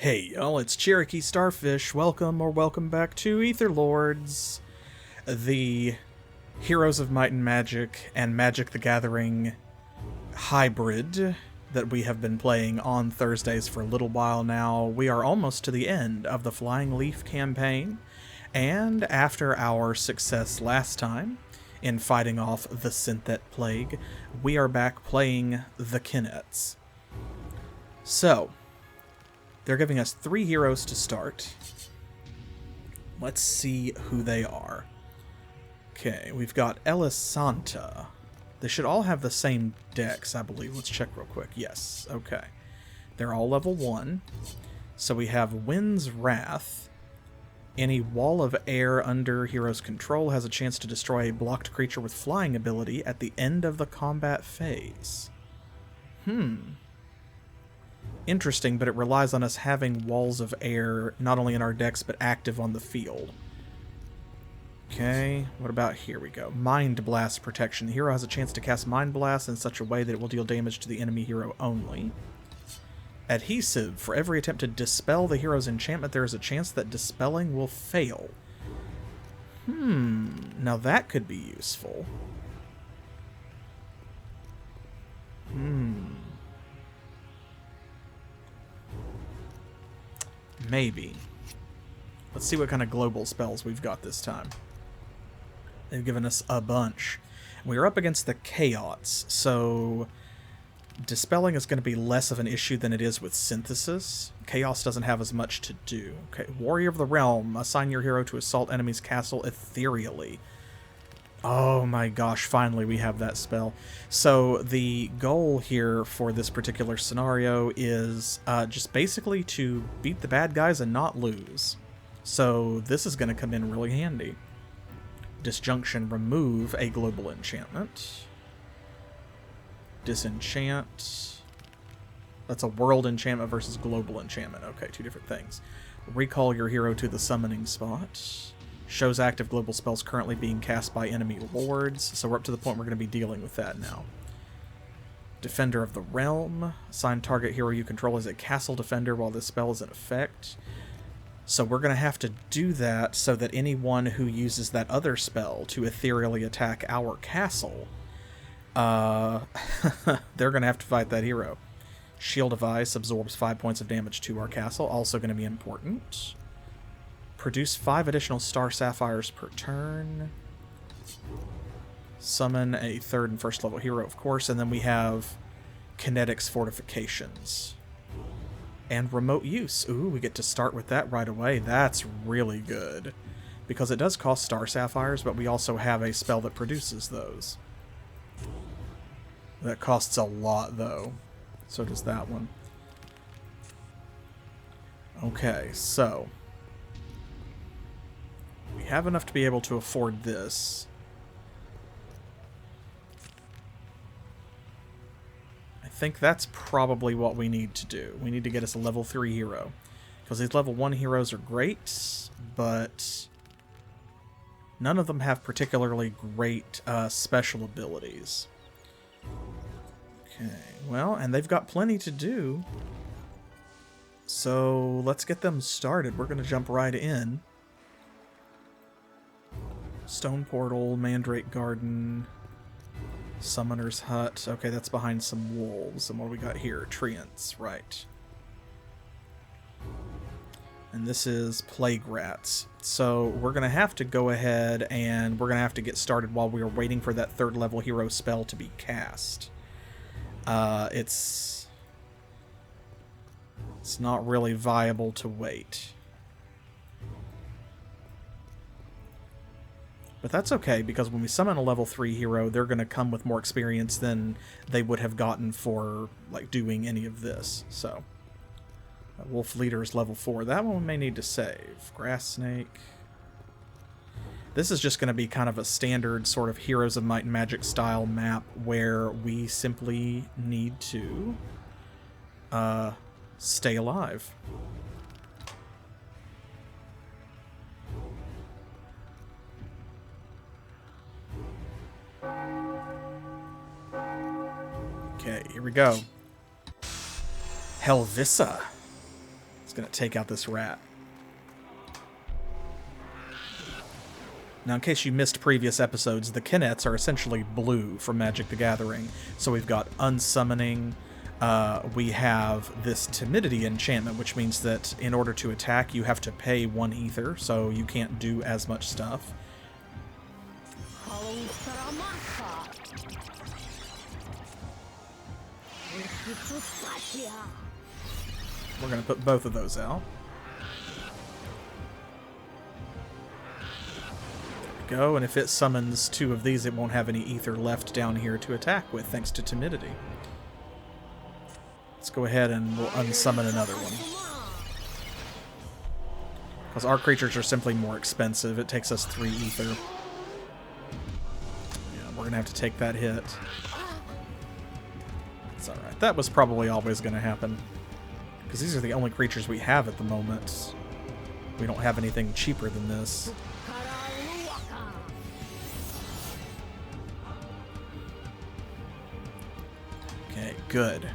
Hey y'all, it's CherokeeStarfish. Welcome back to Etherlords, the Heroes of Might and Magic and Magic the Gathering hybrid that we have been playing on Thursdays for a little while now. We are almost to the end of the Flying Leaf campaign, and after our success last time in fighting off the Synthet Plague, we are back playing the Kinets. So, they're giving us 3 heroes to start. Let's see who they are. Okay, we've got Elisanta. They should all have the same decks, I believe. Let's check real quick. Yes, okay. They're all level 1. So we have Wind's Wrath. Any wall of air under hero's control has a chance to destroy a blocked creature with flying ability at the end of the combat phase. Interesting, but it relies on us having walls of air not only in our decks but active on the field. Okay, what about here we go. Mind Blast protection. The hero has a chance to cast Mind Blast in such a way that it will deal damage to the enemy hero only. Adhesive. For every attempt to dispel the hero's enchantment, there is a chance that dispelling will fail. Now that could be useful. Maybe. Let's see what kind of global spells we've got this time. They've given us a bunch. We're up against the Chaos, so dispelling is going to be less of an issue than it is with synthesis. Chaos doesn't have as much to do. Okay, Warrior of the Realm. Assign your hero to assault enemy's castle ethereally. Oh my gosh, finally we have that spell. So the goal here for this particular scenario is just basically to beat the bad guys and not lose. So this is going to come in really handy. Disjunction, remove a global enchantment. Disenchant. That's a world enchantment versus global enchantment. Okay, 2 different things. Recall your hero to the summoning spot. Shows active global spells currently being cast by enemy lords, so we're up to the point we're going to be dealing with that now. Defender of the Realm. Assign target hero you control as a castle defender while this spell is in effect. So we're going to have to do that so that anyone who uses that other spell to ethereally attack our castle, they're going to have to fight that hero. Shield of Ice absorbs 5 points of damage to our castle, also going to be important. Produce 5 additional Star Sapphires per turn. Summon a 3rd and 1st level hero, of course, and then we have Kinetics Fortifications. And Remote Use. Ooh, we get to start with that right away. That's really good. Because it does cost Star Sapphires, but we also have a spell that produces those. That costs a lot, though. So does that one. Okay, so we have enough to be able to afford this. I think that's probably what we need to do. We need to get us a level 3 hero. Because these level 1 heroes are great, but none of them have particularly great special abilities. Okay, well, and they've got plenty to do. So let's get them started. We're going to jump right in. Stone Portal, Mandrake Garden, Summoner's Hut. Okay, that's behind some wolves. And what do we got here? Treants, right. And this is Plague Rats. So we're going to have to go ahead and we're going to have to get started while we are waiting for that 3rd level hero spell to be cast. It's not really viable to wait. But that's okay, because when we summon a level 3 hero, they're going to come with more experience than they would have gotten for like doing any of this. So, Wolf Leader is level 4. That one we may need to save. Grass Snake. This is just going to be kind of a standard sort of Heroes of Might and Magic style map where we simply need to stay alive. Okay, here we go. Helvissa. It's going to take out this rat. Now, in case you missed previous episodes, the Kinets are essentially blue from Magic the Gathering. So we've got unsummoning. We have this timidity enchantment, which means that in order to attack, you have to pay 1 ether, so you can't do as much stuff. We're going to put both of those out. There we go, and if it summons 2 of these, it won't have any ether left down here to attack with, thanks to timidity. Let's go ahead and we'll unsummon another one. Because our creatures are simply more expensive. It takes us 3 ether. Yeah, we're going to have to take that hit. It's alright. That was probably always going to happen. Because these are the only creatures we have at the moment. We don't have anything cheaper than this. Okay, good.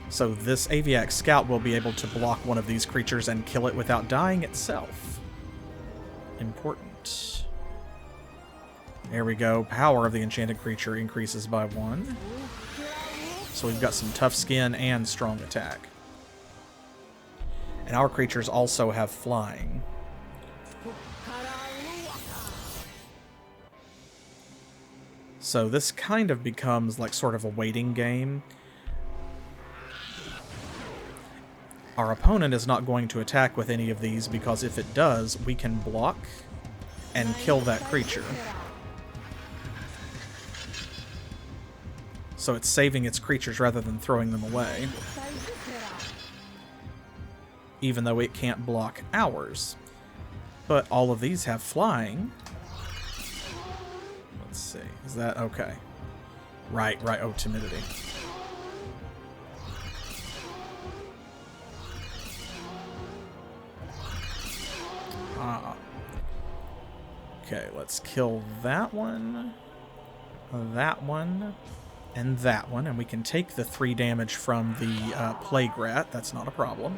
So this Aviax Scout will be able to block one of these creatures and kill it without dying itself. Important. There we go. Power of the enchanted creature increases by 1. So we've got some tough skin and strong attack. And our creatures also have flying. So this kind of becomes like sort of a waiting game. Our opponent is not going to attack with any of these because if it does, we can block and kill that creature. So it's saving its creatures rather than throwing them away. Even though it can't block ours. But all of these have flying. Let's see. Is that okay? Right. Oh, timidity. Okay, let's kill that one, and that one, and we can take the 3 damage from the Plague Rat. That's not a problem.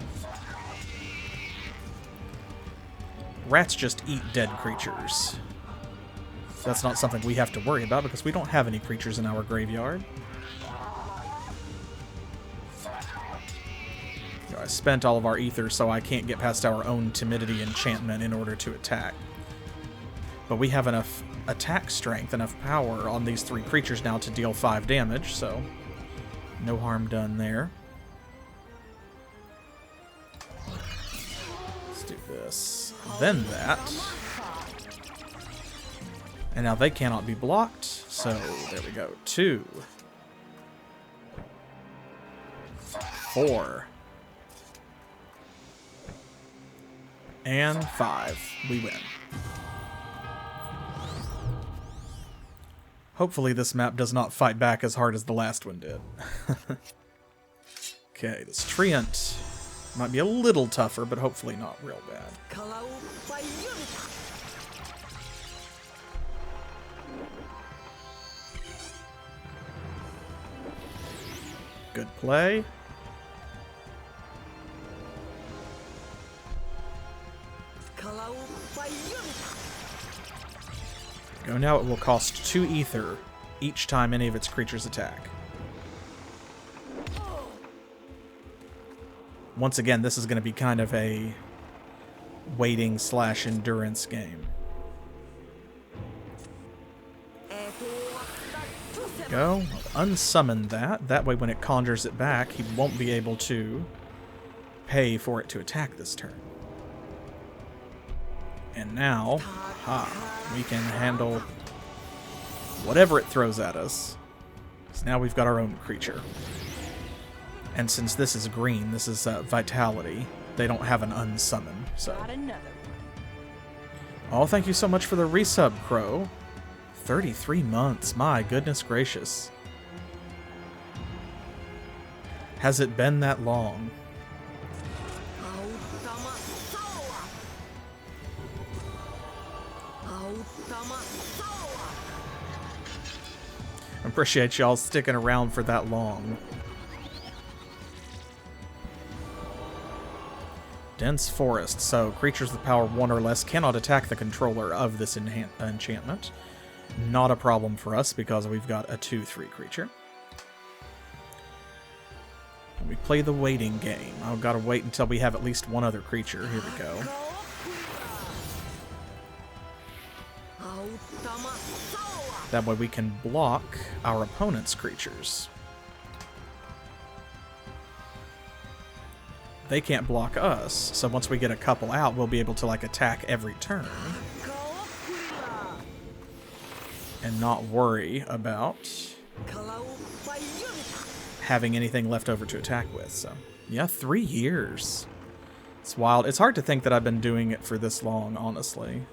Rats just eat dead creatures. So that's not something we have to worry about because we don't have any creatures in our graveyard. I spent all of our ether, so I can't get past our own timidity enchantment in order to attack. But we have enough attack strength, enough power on these 3 creatures now to deal 5 damage, so no harm done there. Let's do this, then that. And now they cannot be blocked, so there we go. 2. 4. And 5. We win. Hopefully this map does not fight back as hard as the last one did. Okay, this Treant might be a little tougher, but hopefully not real bad. Good play. Go now, it will cost 2 ether each time any of its creatures attack. Once again, this is going to be kind of a waiting / endurance game. Go. Unsummon that. That way when it conjures it back, he won't be able to pay for it to attack this turn. And now, we can handle whatever it throws at us. So now we've got our own creature. And since this is green, this is Vitality, they don't have an unsummon, so. Oh, thank you so much for the resub, Crow. 33 months, my goodness gracious. Has it been that long? I appreciate y'all sticking around for that long. Dense forest, so creatures with power 1 or less cannot attack the controller of this enchantment. Not a problem for us because we've got a 2/3 creature. And we play the waiting game. I've got to wait until we have at least one other creature. Here we go. That way we can block our opponent's creatures. They can't block us, so once we get a couple out, we'll be able to, like, attack every turn. And not worry about having anything left over to attack with, so... Yeah, 3 years. It's wild. It's hard to think that I've been doing it for this long, honestly.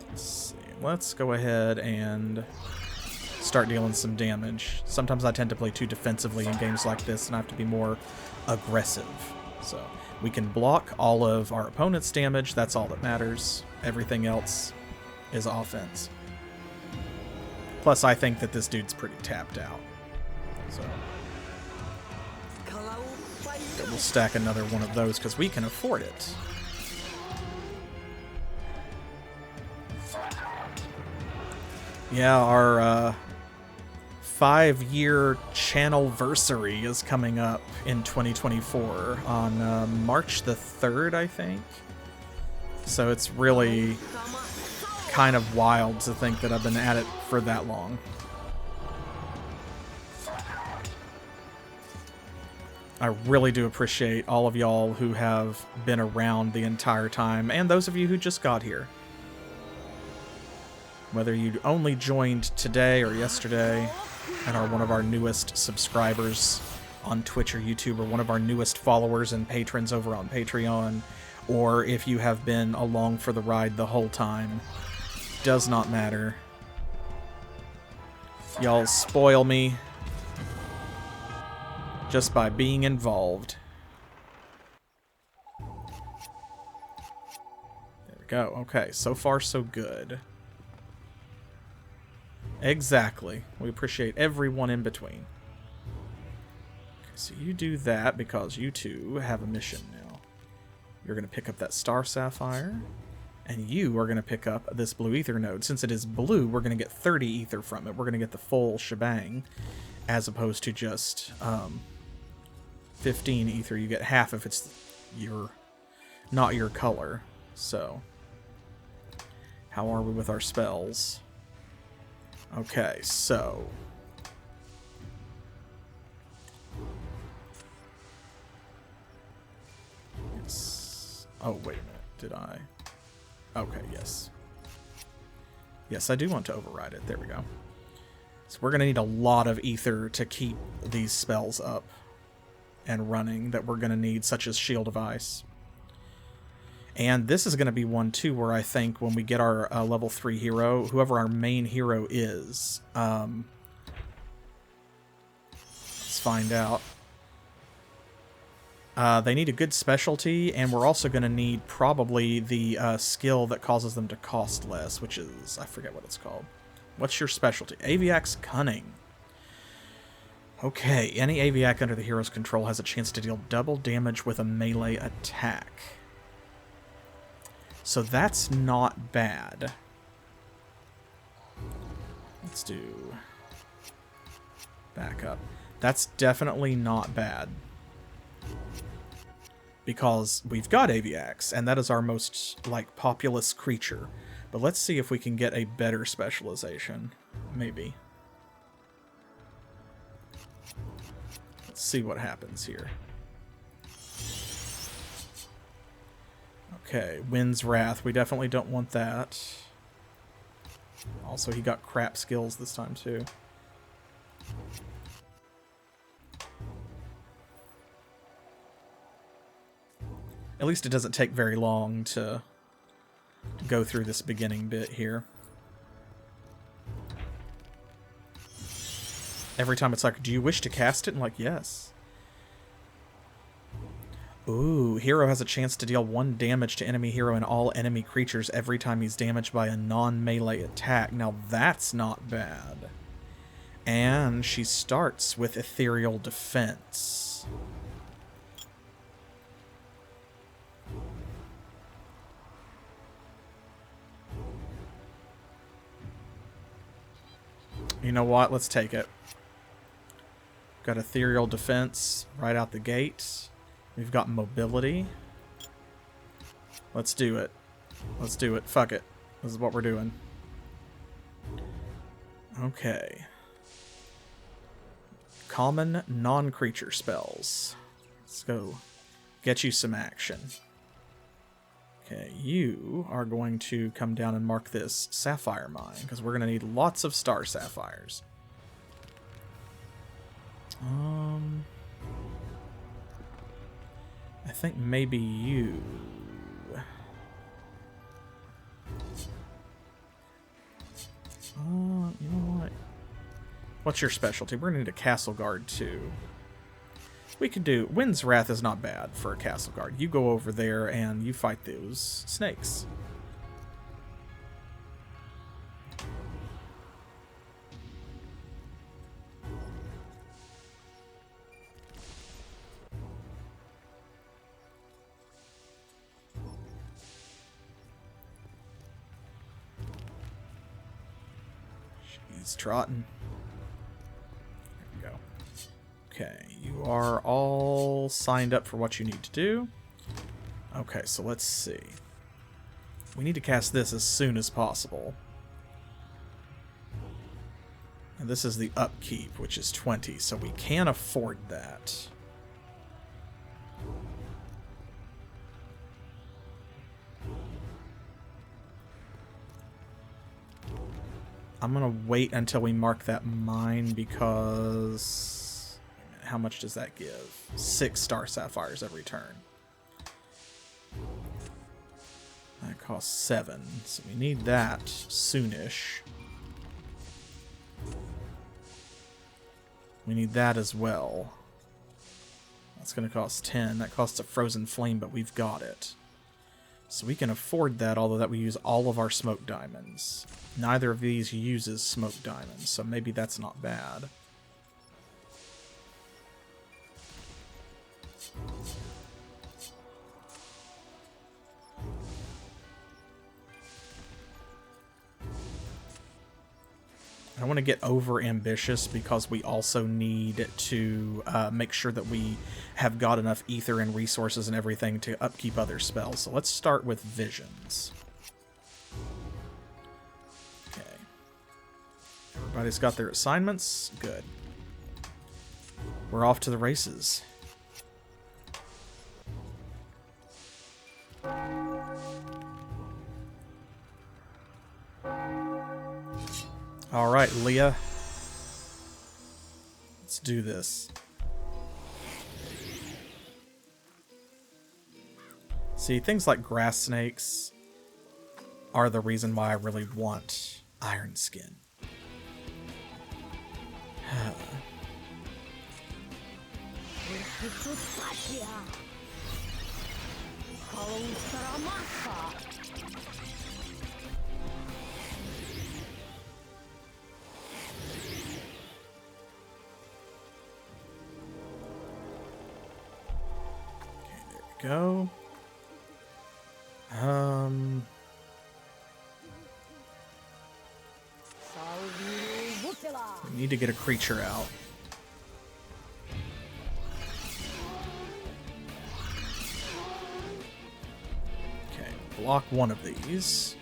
Let's see. Let's go ahead and start dealing some damage. Sometimes I tend to play too defensively in games like this, and I have to be more aggressive. So we can block all of our opponent's damage. That's all that matters. Everything else is offense. Plus, I think that this dude's pretty tapped out. So we'll stack another one of those because we can afford it. Yeah, our 5-year channelversary is coming up in 2024 on March the 3rd, I think. So it's really kind of wild to think that I've been at it for that long. I really do appreciate all of y'all who have been around the entire time, and those of you who just got here. Whether you only joined today or yesterday and are one of our newest subscribers on Twitch or YouTube, or one of our newest followers and patrons over on Patreon, or if you have been along for the ride the whole time, does not matter. Y'all spoil me just by being involved. There we go. Okay, so far so good. Exactly. We appreciate everyone in between. Okay, so you do that because you two have a mission now. You're going to pick up that Star Sapphire, and you are going to pick up this blue ether node. Since it is blue, we're going to get 30 ether from it. We're going to get the full shebang, as opposed to just 15 ether. You get half if it's not your color. So, how are we with our spells? Okay, so yes. Oh, wait a minute. Did I? Okay, yes. Yes, I do want to override it. There we go. So we're going to need a lot of ether to keep these spells up and running that we're going to need, such as Shield of Ice. And this is going to be one, too, where I think when we get our level 3 hero, whoever our main hero is, let's find out. They need a good specialty, and we're also going to need probably the skill that causes them to cost less, which is, I forget what it's called. What's your specialty? Aviac's Cunning. Okay, any Aviac under the hero's control has a chance to deal double damage with a melee attack. So that's not bad. Let's do back up. That's definitely not bad. Because we've got Aviacs, and that is our most, like, populous creature. But let's see if we can get a better specialization. Maybe. Let's see what happens here. Okay, Wind's Wrath. We definitely don't want that. Also, he got crap skills this time, too. At least it doesn't take very long to go through this beginning bit here. Every time it's like, do you wish to cast it? And like, yes. Ooh, hero has a chance to deal 1 damage to enemy hero and all enemy creatures every time he's damaged by a non-melee attack. Now that's not bad. And she starts with Ethereal Defense. You know what? Let's take it. Got ethereal defense right out the gate. We've got mobility. Let's do it. Let's do it. Fuck it. This is what we're doing. Okay. Common non-creature spells. Let's go get you some action. Okay, you are going to come down and mark this sapphire mine, because we're going to need lots of star sapphires. I think maybe you... you know what? What's your specialty? We're going to need a castle guard, too. We could do... Wind's Wrath is not bad for a castle guard. You go over there and you fight those snakes. She's trotting. There we go. Okay, you are all signed up for what you need to do. Okay, so let's see. We need to cast this as soon as possible. And this is the upkeep, which is 20, so we can afford that. I'm going to wait until we mark that mine because... How much does that give? 6 star sapphires every turn. That costs 7, so we need that soonish. We need that as well. That's going to cost 10. That costs a frozen flame, but we've got it. So we can afford that, although that we use all of our smoke diamonds. Neither of these uses smoke diamonds, so maybe that's not bad. I don't want to get over ambitious because we also need to make sure that we have got enough ether and resources and everything to upkeep other spells. So let's start with visions. Okay. Everybody's got their assignments. Good. We're off to the races. All right, Leah. Let's do this. See, things like grass snakes are the reason why I really want Iron Skin. Go. We need to get a creature out. Okay, block one of these.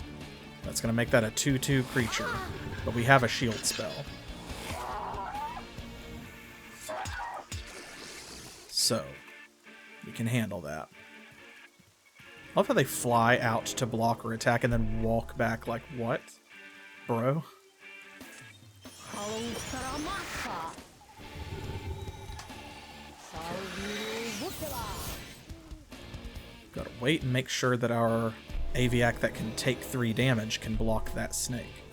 That's going to make that a 2/2 creature, but we have a shield spell. So, we can handle that. I love how they fly out to block or attack and then walk back like, what? Bro? Gotta wait and make sure that our Aviac that can take 3 damage can block that snake.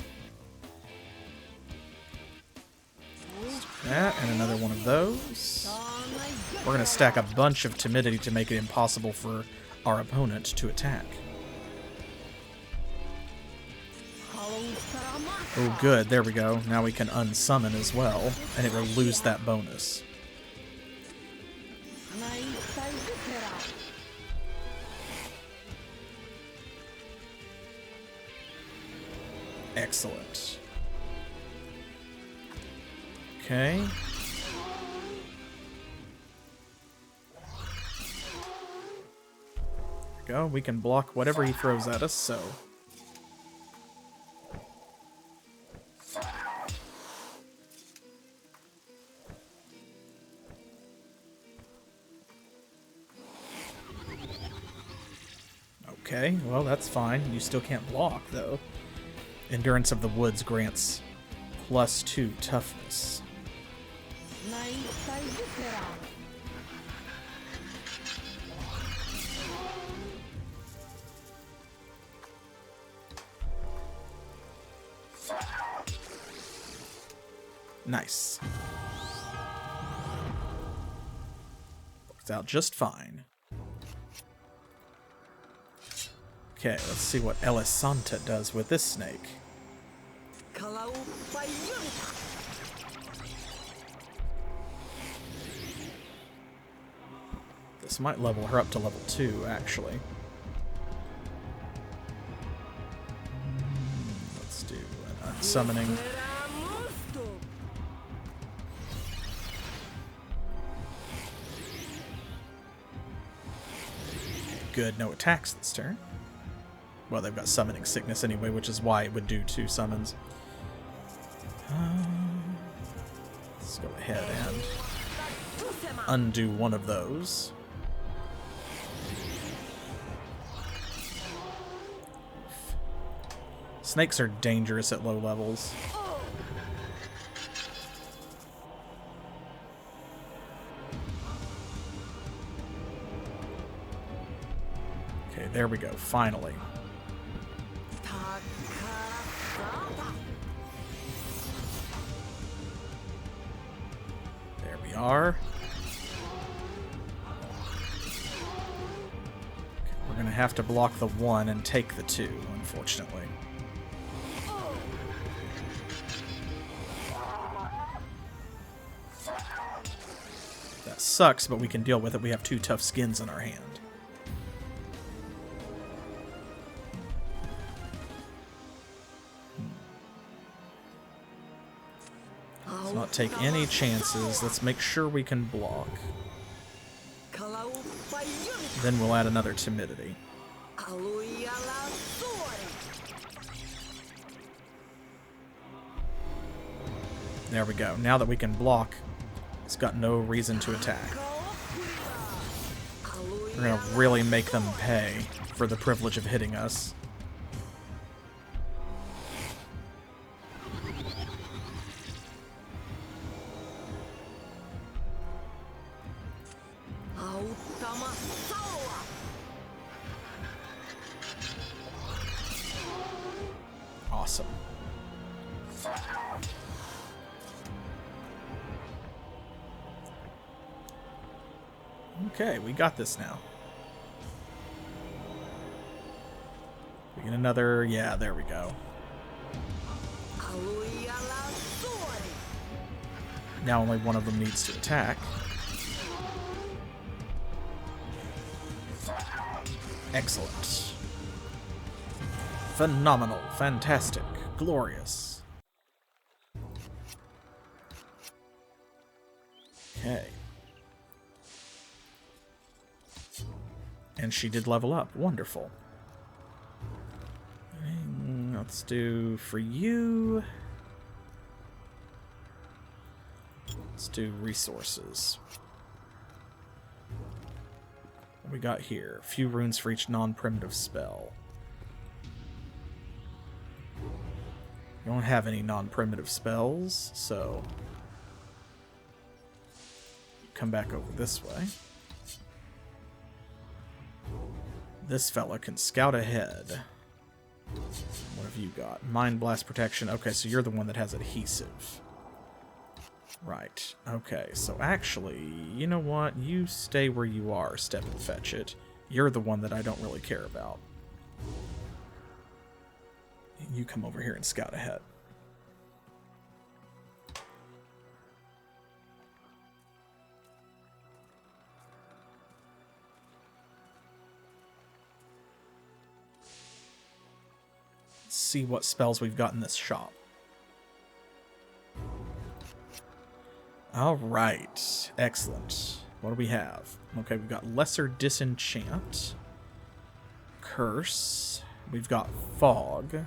That, and another one of those. We're going to stack a bunch of timidity to make it impossible for our opponent to attack. Oh, good. There we go. Now we can unsummon as well, and it will lose that bonus. Excellent. Okay. There we go. We can block whatever he throws at us, so... Okay, well, that's fine. You still can't block, though. Endurance of the Woods grants +2 toughness. Nice. Works out just fine. Okay, let's see what Elisanta does with this snake. This might level her up to level 2, actually. Let's do an unsummoning. Good, no attacks this turn. Well, they've got summoning sickness anyway, which is why it would do 2 summons. Let's go ahead and undo one of those. Snakes are dangerous at low levels. Okay, there we go, finally. There we are. Okay, we're gonna have to block the 1 and take the 2, unfortunately. That sucks, but we can deal with it. We have 2 tough skins in our hand. Let's not take any chances. Let's make sure we can block. Then we'll add another timidity. There we go. Now that we can block, it's got no reason to attack. We're gonna really make them pay for the privilege of hitting us. Awesome. Okay, we got this now. We get another... Yeah, there we go. Now only one of them needs to attack. Excellent. Phenomenal. Fantastic. Glorious. Okay. And she did level up. Wonderful. Let's do for you. Let's do resources. What we got here? A few runes for each non-primitive spell. We don't have any non-primitive spells, so come back over this way. This fella can scout ahead. What have you got? Mind Blast Protection. Okay, so you're the one that has adhesive. Right. Okay, so actually, you know what? You stay where you are, Step and Fetch It. You're the one that I don't really care about. You come over here and scout ahead. See what spells we've got in this shop. Alright. Excellent. What do we have? Okay, we've got Lesser Disenchant. Curse. We've got Fog.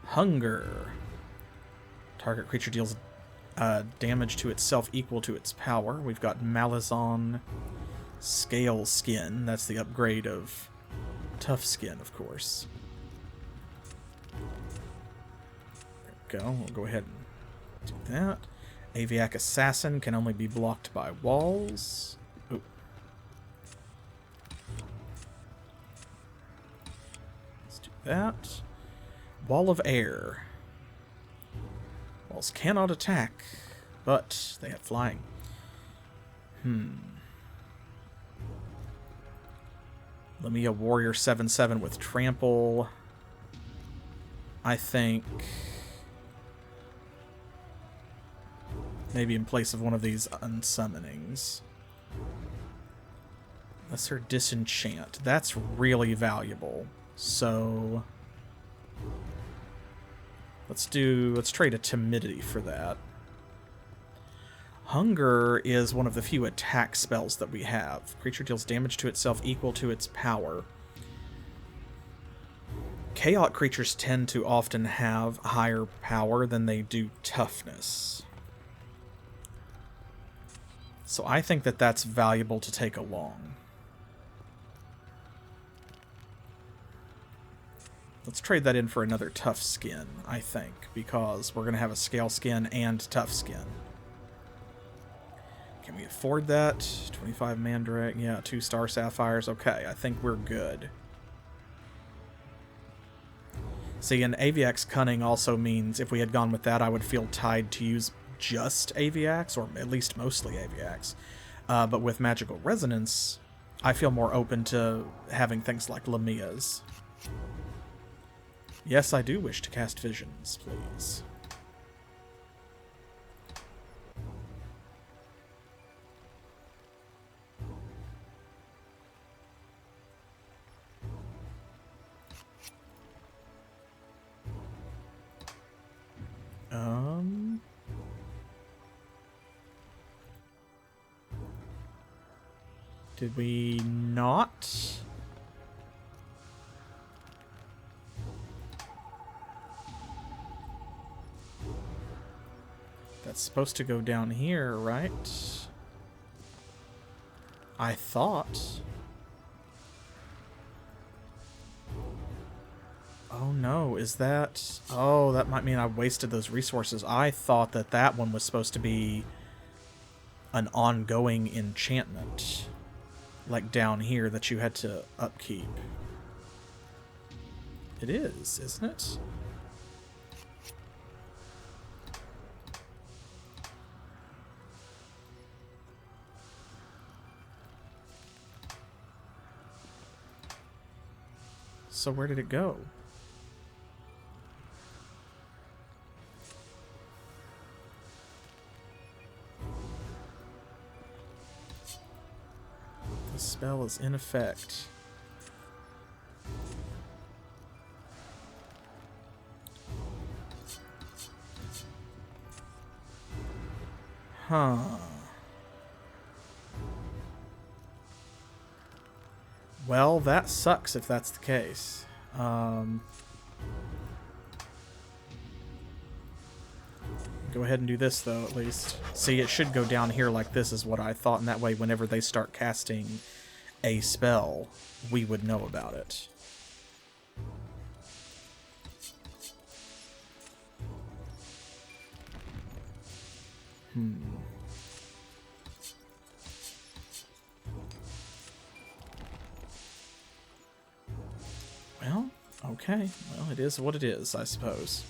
Hunger. Target creature deals damage to itself equal to its power. We've got Malazan Scale Skin. That's the upgrade of Tough Skin, of course. There we go. We'll go ahead and do that. Aviac Assassin can only be blocked by walls. Ooh. Let's do that. Wall of Air. Walls cannot attack, but they have flying. Lamia Warrior 7/7 with Trample. I think maybe in place of one of these unsummonings. Lesser Disenchant. That's really valuable. So let's trade a Timidity for that. Hunger is one of the few attack spells that we have. Creature deals damage to itself equal to its power. Chaotic creatures tend to often have higher power than they do toughness. So I think that that's valuable to take along. Let's trade that in for another Tough Skin, I think, because we're going to have a Scale Skin and Tough Skin. Can we afford that? 25 Mandrake, yeah, 2 Star Sapphires. Okay, I think we're good. See, and Aviax Cunning also means if we had gone with that, I would feel tied to use just Aviax, or at least mostly Aviax. But with Magical Resonance, I feel more open to having things like Lamia's. Yes, I do wish to cast Visions, please. Did we not? That's supposed to go down here, right? I thought. Oh no, is that... Oh, that might mean I wasted those resources. I thought that that one was supposed to be an ongoing enchantment. Like down here that you had to upkeep. It is, isn't it? So where did it go? The spell is in effect. Huh. Well, that sucks if that's the case. Go ahead and do this, though, at least. See, it should go down here like this is what I thought, and that way whenever they start casting a spell, we would know about it. Well, okay. Well, it is what it is, I suppose.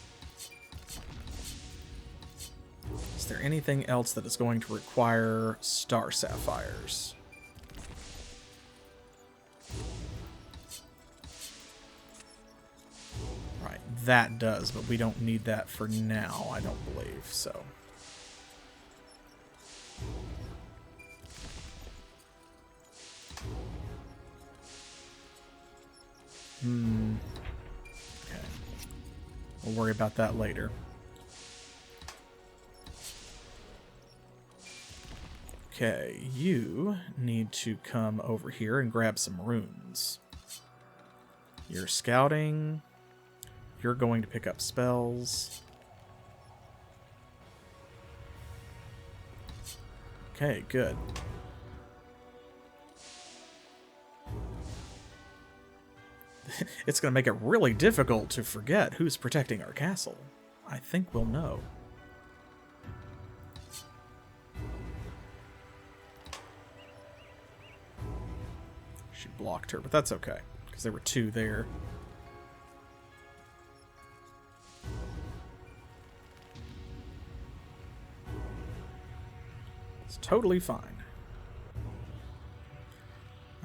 Is there anything else that is going to require Star Sapphires? Right, that does, but we don't need that for now, I don't believe, so... Okay. We'll worry about that later. Okay, you need to come over here and grab some runes. You're scouting. You're going to pick up spells. Okay, good. It's going to make it really difficult to forget who's protecting our castle. I think we'll know. She blocked her, but that's okay, because there were two there. It's totally fine.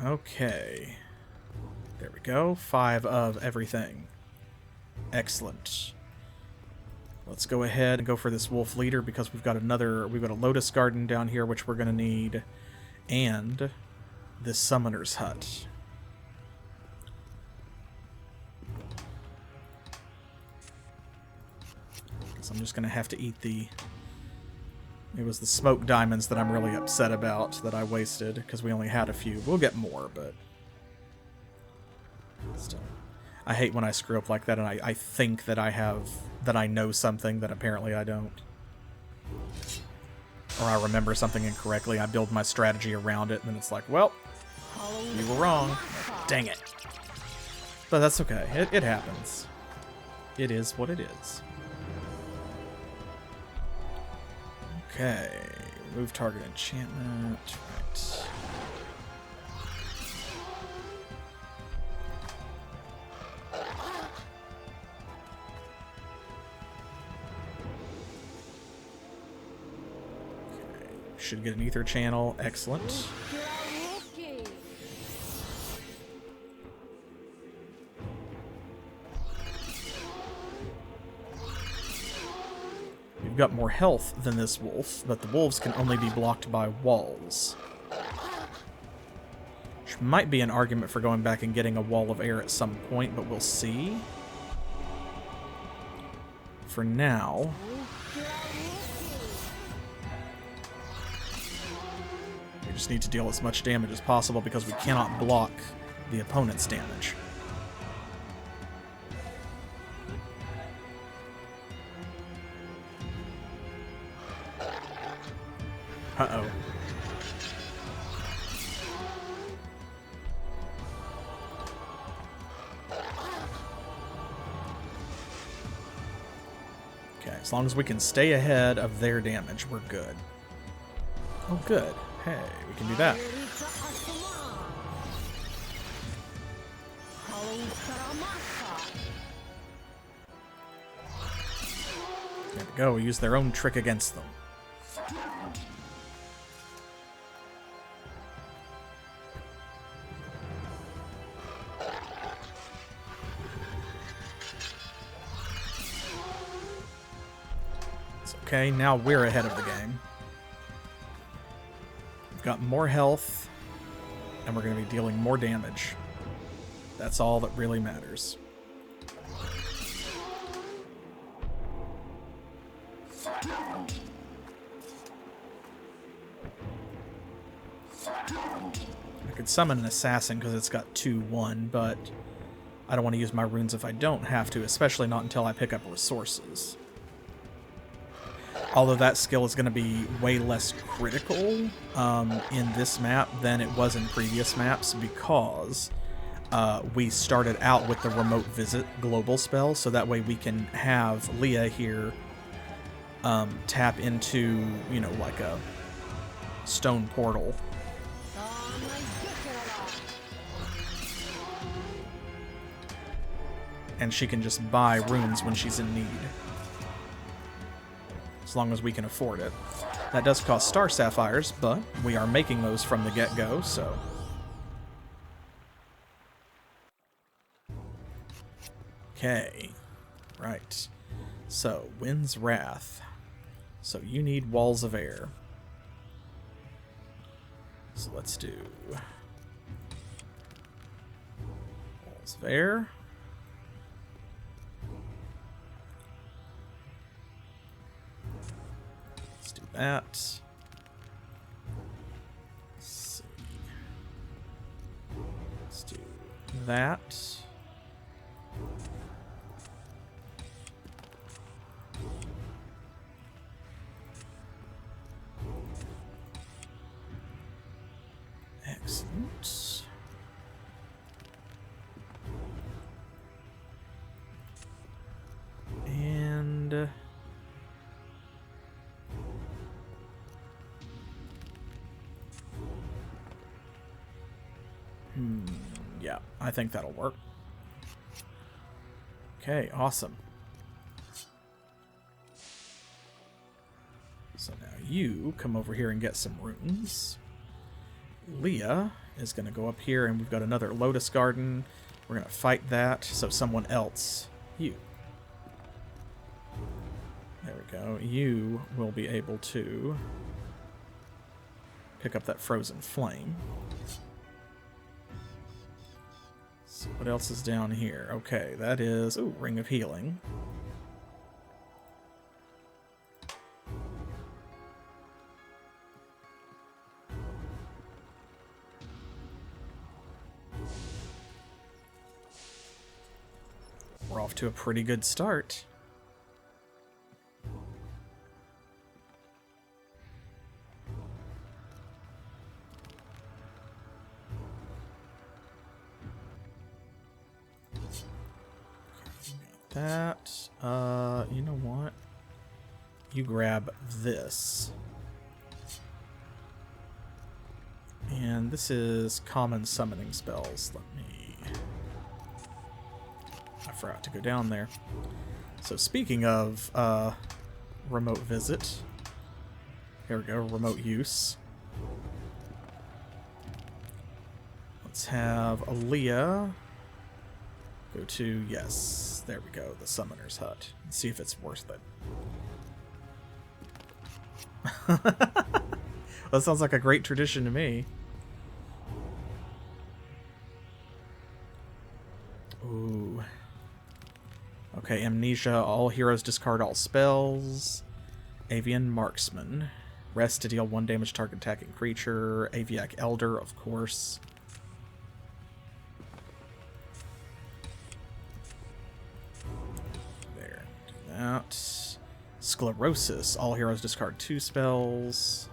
Okay. There we go. 5 of everything. Excellent. Let's go ahead and go for this wolf leader because we've got a lotus garden down here which we're going to need, and this summoner's hut. So I'm just going to have to eat the... It was the smoked diamonds that I'm really upset about that I wasted because we only had a few. We'll get more, but... Still, I hate when I screw up like that and I think that I know something that apparently I don't. Or I remember something incorrectly, I build my strategy around it, and then it's like, well, you were wrong. Dang it. But that's okay. It happens. It is what it is. Okay. Remove target enchantment. Right. Should get an ether channel. Excellent. We've got more health than this wolf, but the wolves can only be blocked by walls. Which might be an argument for going back and getting a wall of air at some point, but we'll see. For now... just need to deal as much damage as possible because we cannot block the opponent's damage. Uh-oh. Okay, as long as we can stay ahead of their damage, we're good. Oh, good. Hey, we can do that. There we go, we use their own trick against them. It's okay, now we're ahead of the game. Got more health, and we're going to be dealing more damage. That's all that really matters. I could summon an assassin because it's got 2/1, but I don't want to use my runes if I don't have to, especially not until I pick up resources. Although that skill is going to be way less critical in this map than it was in previous maps because we started out with the remote visit global spell, so that way we can have Leah here tap into, you know, like a stone portal. And she can just buy runes when she's in need. As long as we can afford it. That does cost star sapphires, but we are making those from the get-go, so... Okay. Right. So, Wind's Wrath. So you need walls of air. So let's do... walls of air. That. that. Excellent. And yeah, I think that'll work. Okay, awesome. So now you come over here and get some runes. Leah is going to go up here, and we've got another Lotus Garden. We're going to fight that, so someone else, you. There we go. You will be able to pick up that Frozen Flame. So what else is down here? Okay, that is... Ooh, Ring of Healing. We're off to a pretty good start. That, you know what? You grab this. And this is common summoning spells. Let me... I forgot to go down there. So speaking of remote visit, here we go, remote use. Let's have Aaliyah go to, yes, there we go, the Summoner's Hut. Let's see if it's worth it. That sounds like a great tradition to me. Ooh. Okay, Amnesia. All heroes discard all spells. Avian Marksman. Rest to deal 1 damage to target attacking creature. Aviac Elder, of course. There. Do that. Sclerosis. All heroes discard 2 spells.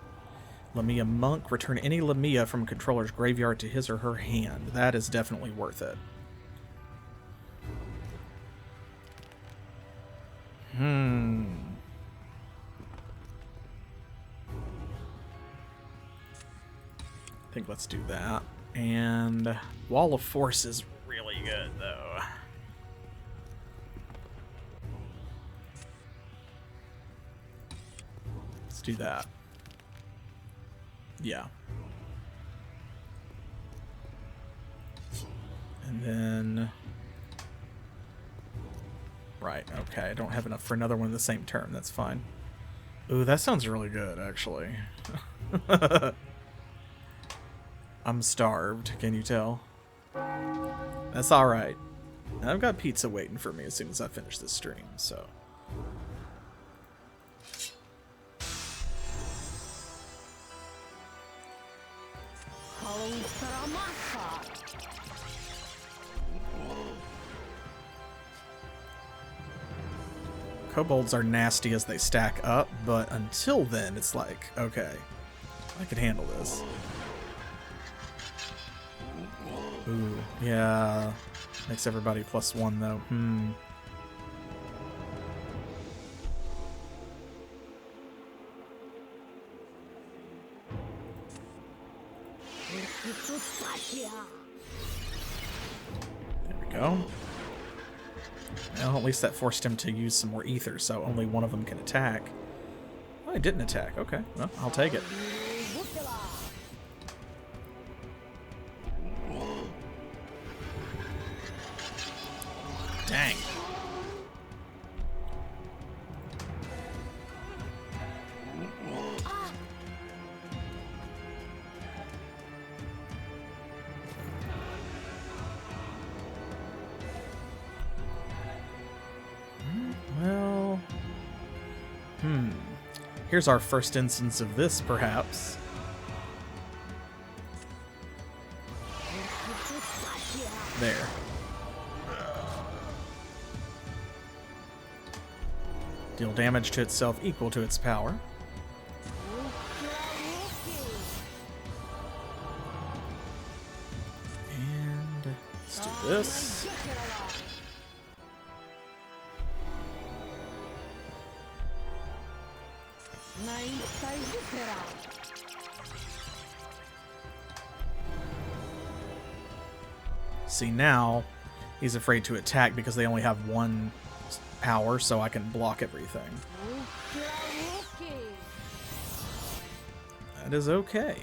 Lamia Monk. Return any Lamia from a controller's graveyard to his or her hand. That is definitely worth it. I think let's do that. And Wall of Force is really good, though. Let's do that. Yeah. And then... Right, okay. I don't have enough for another one in the same turn. That's fine. Ooh, that sounds really good, actually. I'm starved, can you tell? That's alright. I've got pizza waiting for me as soon as I finish this stream, so... Kobolds are nasty as they stack up, but until then, it's like, okay, I can handle this. Ooh, yeah. Makes everybody +1, though. There we go. Well, at least that forced him to use some more ether, so only one of them can attack. Oh, he didn't attack. Okay, well, I'll take it. Dang. Well... Here's our first instance of this, perhaps. There. Deal damage to itself equal to its power. And let's do this. See, now he's afraid to attack because they only have one power, so I can block everything. That is okay.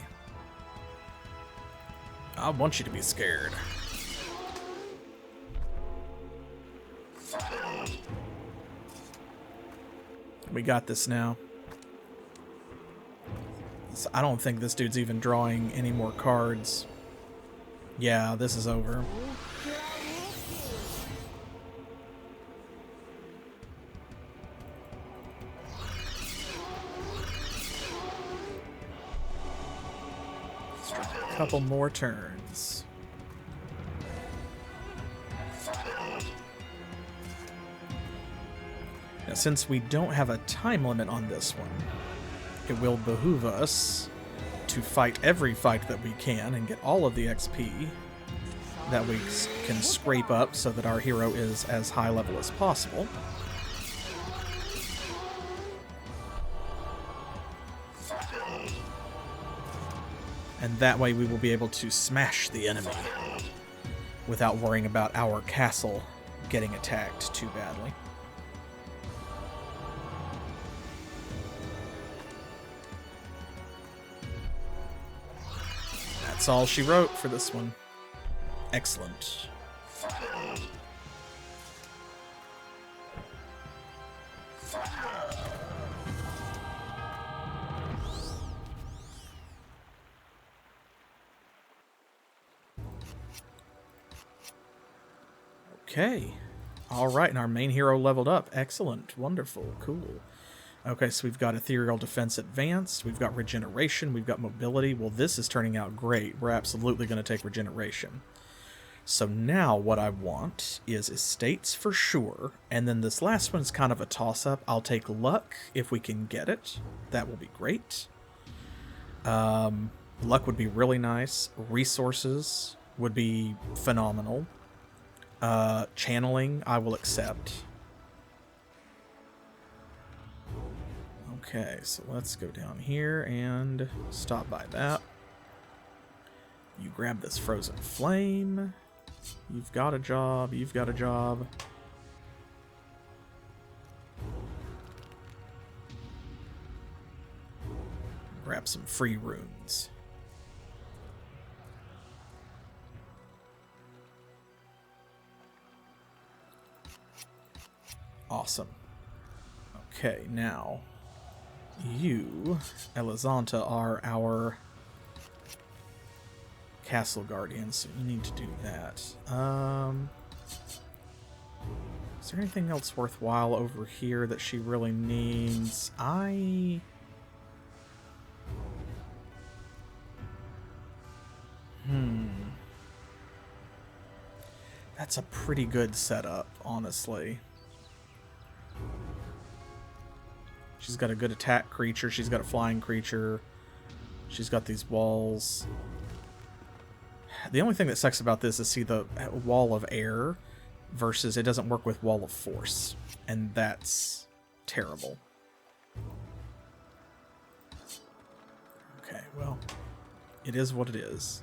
I want you to be scared. We got this now. So I don't think this dude's even drawing any more cards. Yeah, this is over. A couple more turns. Now, since we don't have a time limit on this one, it will behoove us to fight every fight that we can and get all of the XP that we can scrape up so that our hero is as high level as possible. And that way we will be able to smash the enemy without worrying about our castle getting attacked too badly. That's all she wrote for this one. Excellent. Okay. Alright, and our main hero leveled up. Excellent. Wonderful. Cool. Okay, so we've got Ethereal Defense Advanced, we've got Regeneration, we've got Mobility. Well, this is turning out great. We're absolutely going to take Regeneration. So now what I want is Estates for sure, and then this last one's kind of a toss-up. I'll take Luck if we can get it. That will be great. Luck would be really nice. Resources would be phenomenal. Channeling, I will accept. Okay, so let's go down here and stop by that. You grab this Frozen Flame. You've got a job, you've got a job. Grab some free runes. Awesome. Okay, now you, Elizonta, are our castle guardian, so you need to do that. Is there anything else worthwhile over here that she really needs? That's a pretty good setup, honestly. She's got a good attack creature. She's got a flying creature. She's got these walls. The only thing that sucks about this is, see, the wall of air versus it doesn't work with wall of force. And that's terrible. Okay, well, it is what it is.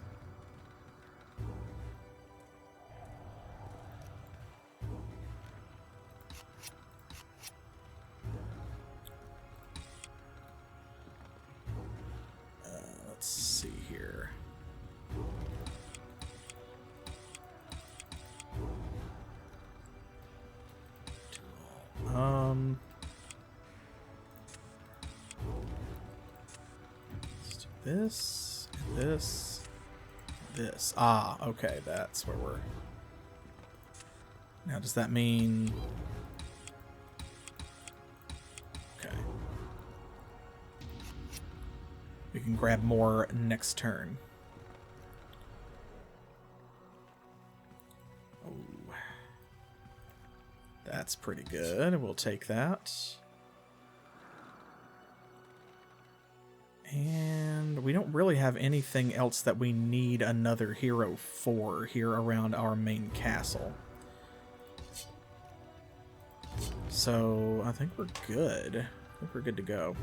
Let's see here. Let's do this, this. Ah, okay, that's where we're... Now, does that mean... Okay. We can grab more next turn. That's pretty good. We'll take that. And we don't really have anything else that we need another hero for here around our main castle. So I think we're good. I think we're good to go.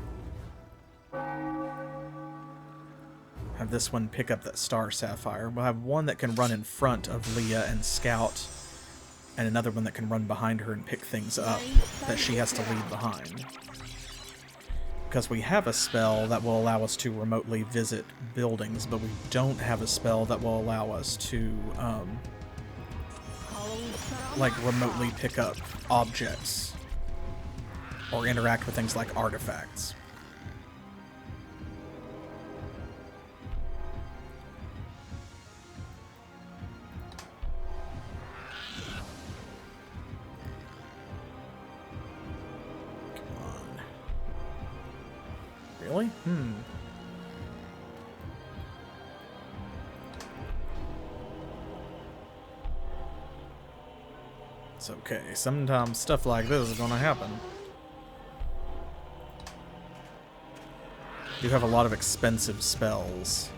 Have this one pick up that Star Sapphire. We'll have one that can run in front of Leah and scout, and another one that can run behind her and pick things up that she has to leave behind. Because we have a spell that will allow us to remotely visit buildings, but we don't have a spell that will allow us to, like, remotely pick up objects or interact with things like artifacts. Really? It's okay. Sometimes stuff like this is gonna happen. You have a lot of expensive spells.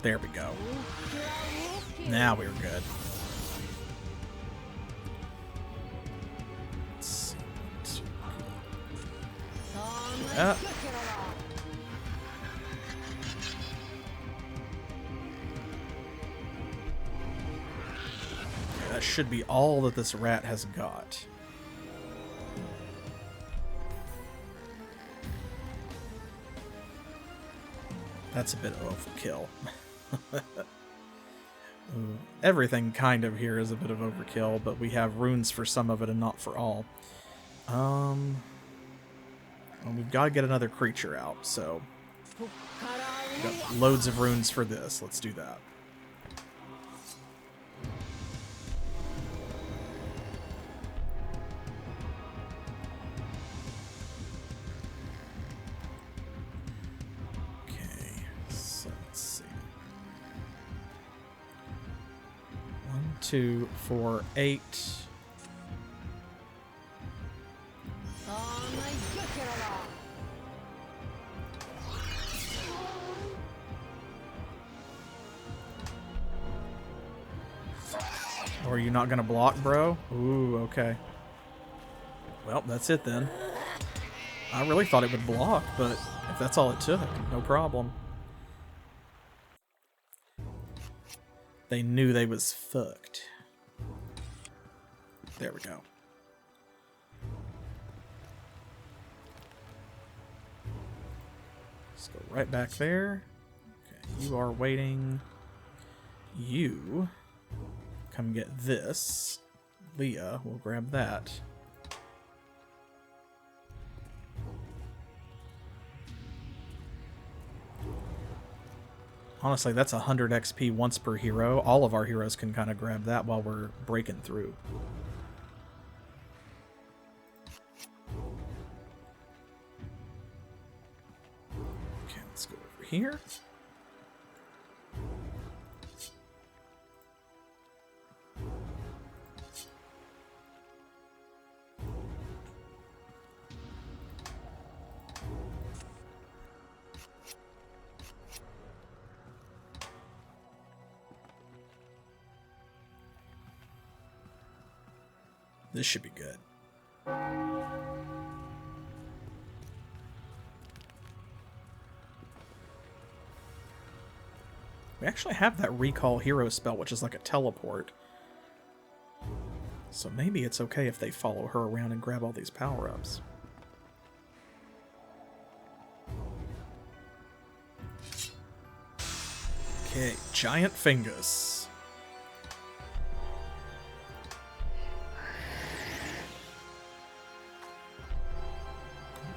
There we go. Now we're good. Yeah. That should be all that this rat has got. That's a bit of overkill. Everything kind of here is a bit of overkill, but we have runes for some of it and not for all. Well, we've got to get another creature out, so we've got loads of runes for this. Let's do that. Okay, so let's see. 1, 2, 4, 8. Or are you not gonna block, bro? Ooh, okay. Well, that's it then. I really thought it would block, but if that's all it took, no problem. They knew they was fucked. There we go. Let's go right back there. Okay, you are waiting. You come get this. Leah will grab that. Honestly, that's 100 XP once per hero. All of our heroes can kind of grab that while we're breaking through. Okay, let's go over here. This should be good. We actually have that recall hero spell, which is like a teleport. So maybe it's okay if they follow her around and grab all these power-ups. Okay, giant fungus.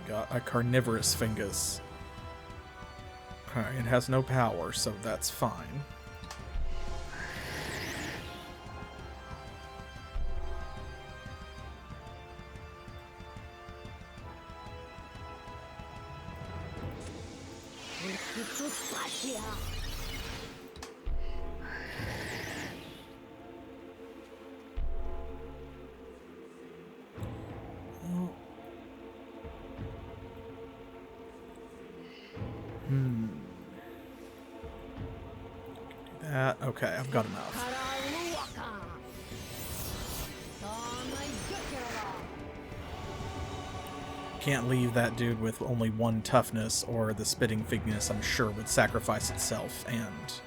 Got a carnivorous fungus. Alright, it has no power, so that's fine. That, okay, I've got enough. Can't leave that dude with only 1 toughness, or the spitting figness, I'm sure, would sacrifice itself and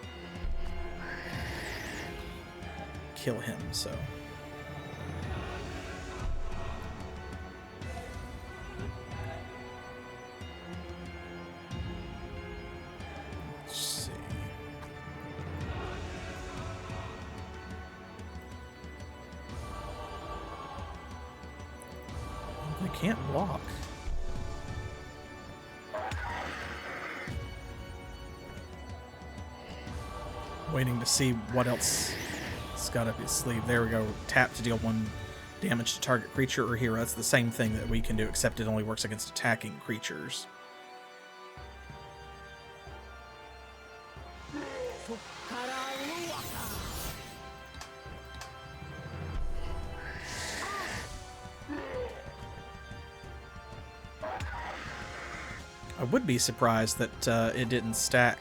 kill him, so. Let's see. I can't block. Waiting to see what else it's got up his sleeve. There we go. Tap to deal 1 damage to target creature or hero. That's the same thing that we can do, except it only works against attacking creatures. I would be surprised that it didn't stack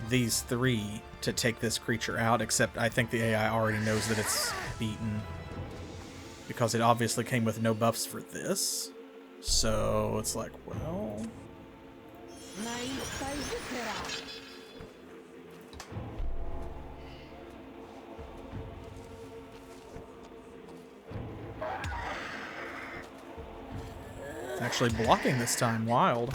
these 3 to take this creature out, except I think the AI already knows that it's beaten, because it obviously came with no buffs for this. So it's like, well... It's actually blocking this time. Wild.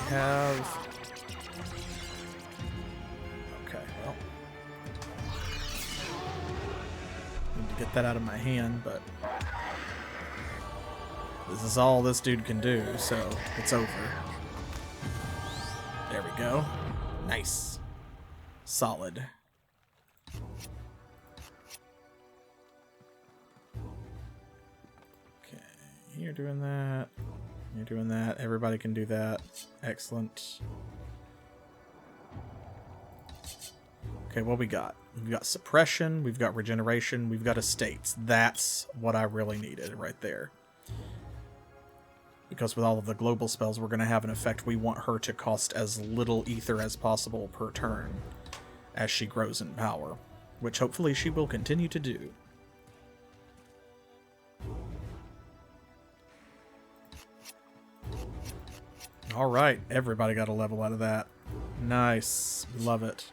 Have... Okay, well... Need to get that out of my hand, but... This is all this dude can do, so it's over. There we go. Nice. Solid. Okay, you're doing that. You're doing that. Everybody can do that. Excellent. Okay, what we got? We've got suppression, we've got regeneration, we've got estates. That's what I really needed right there. Because with all of the global spells we're going to have an effect, we want her to cost as little ether as possible per turn as she grows in power, which hopefully she will continue to do. Alright, everybody got a level out of that. Nice. Love it.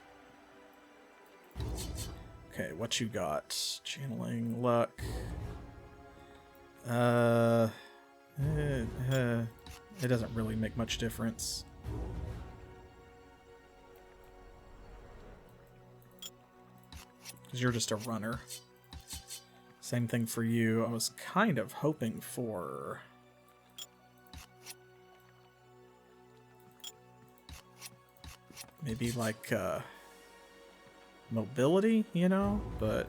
Okay, what you got? Channeling, luck. It doesn't really make much difference. Because you're just a runner. Same thing for you. I was kind of hoping for... maybe like mobility, you know, but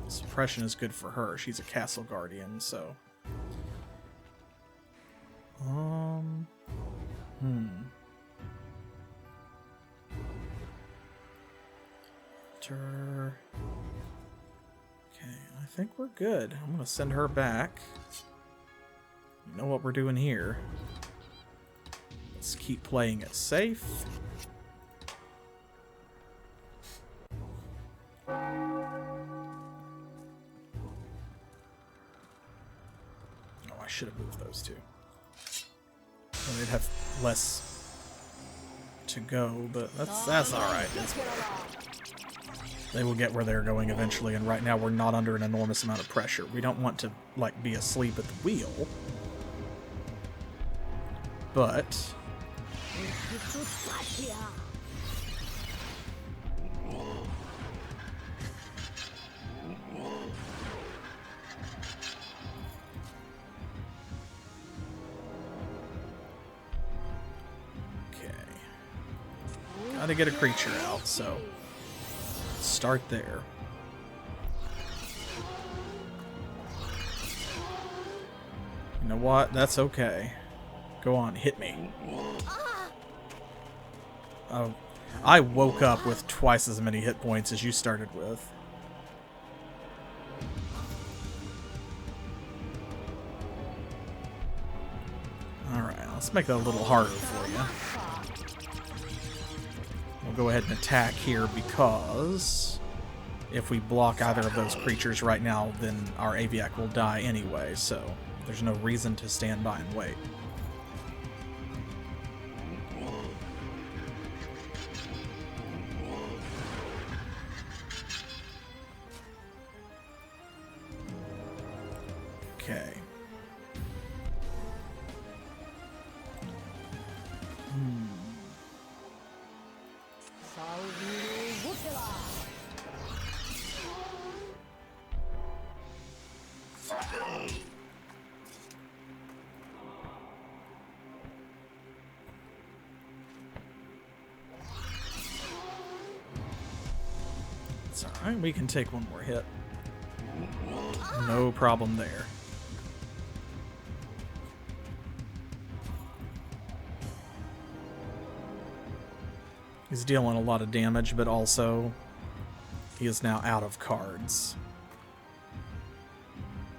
suppression is good for her. She's a castle guardian, so Okay, I think we're good. I'm gonna send her back. You know what we're doing here. Let's keep playing it safe. Oh, I should have moved those two. Well, they'd have less to go, but that's alright. They will get where they're going eventually, and right now we're not under an enormous amount of pressure. We don't want to, like, be asleep at the wheel. But... okay. Gotta get a creature out, so start there. You know what? That's okay. Go on, hit me. Oh, I woke up with twice as many hit points as you started with. Alright, let's make that a little harder for you. We'll go ahead and attack here because if we block either of those creatures right now, then our Aviac will die anyway, so there's no reason to stand by and wait. Okay. It's alright, we can take one more hit. No problem there. He's dealing a lot of damage, but also he is now out of cards.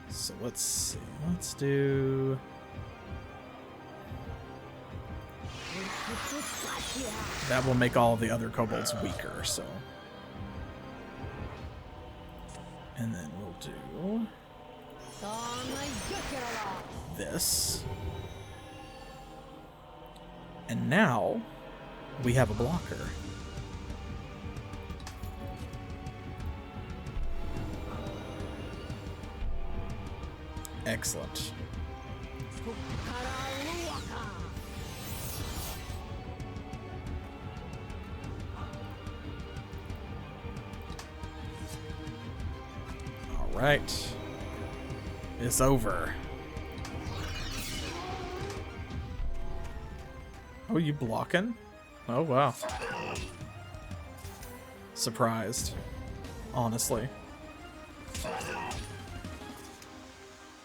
So let's see. Let's do... that will make all of the other kobolds weaker, so... and then we'll do... this. And now... we have a blocker. Excellent. All right. It's over. Oh, you blocking? Oh, wow. Surprised. Honestly.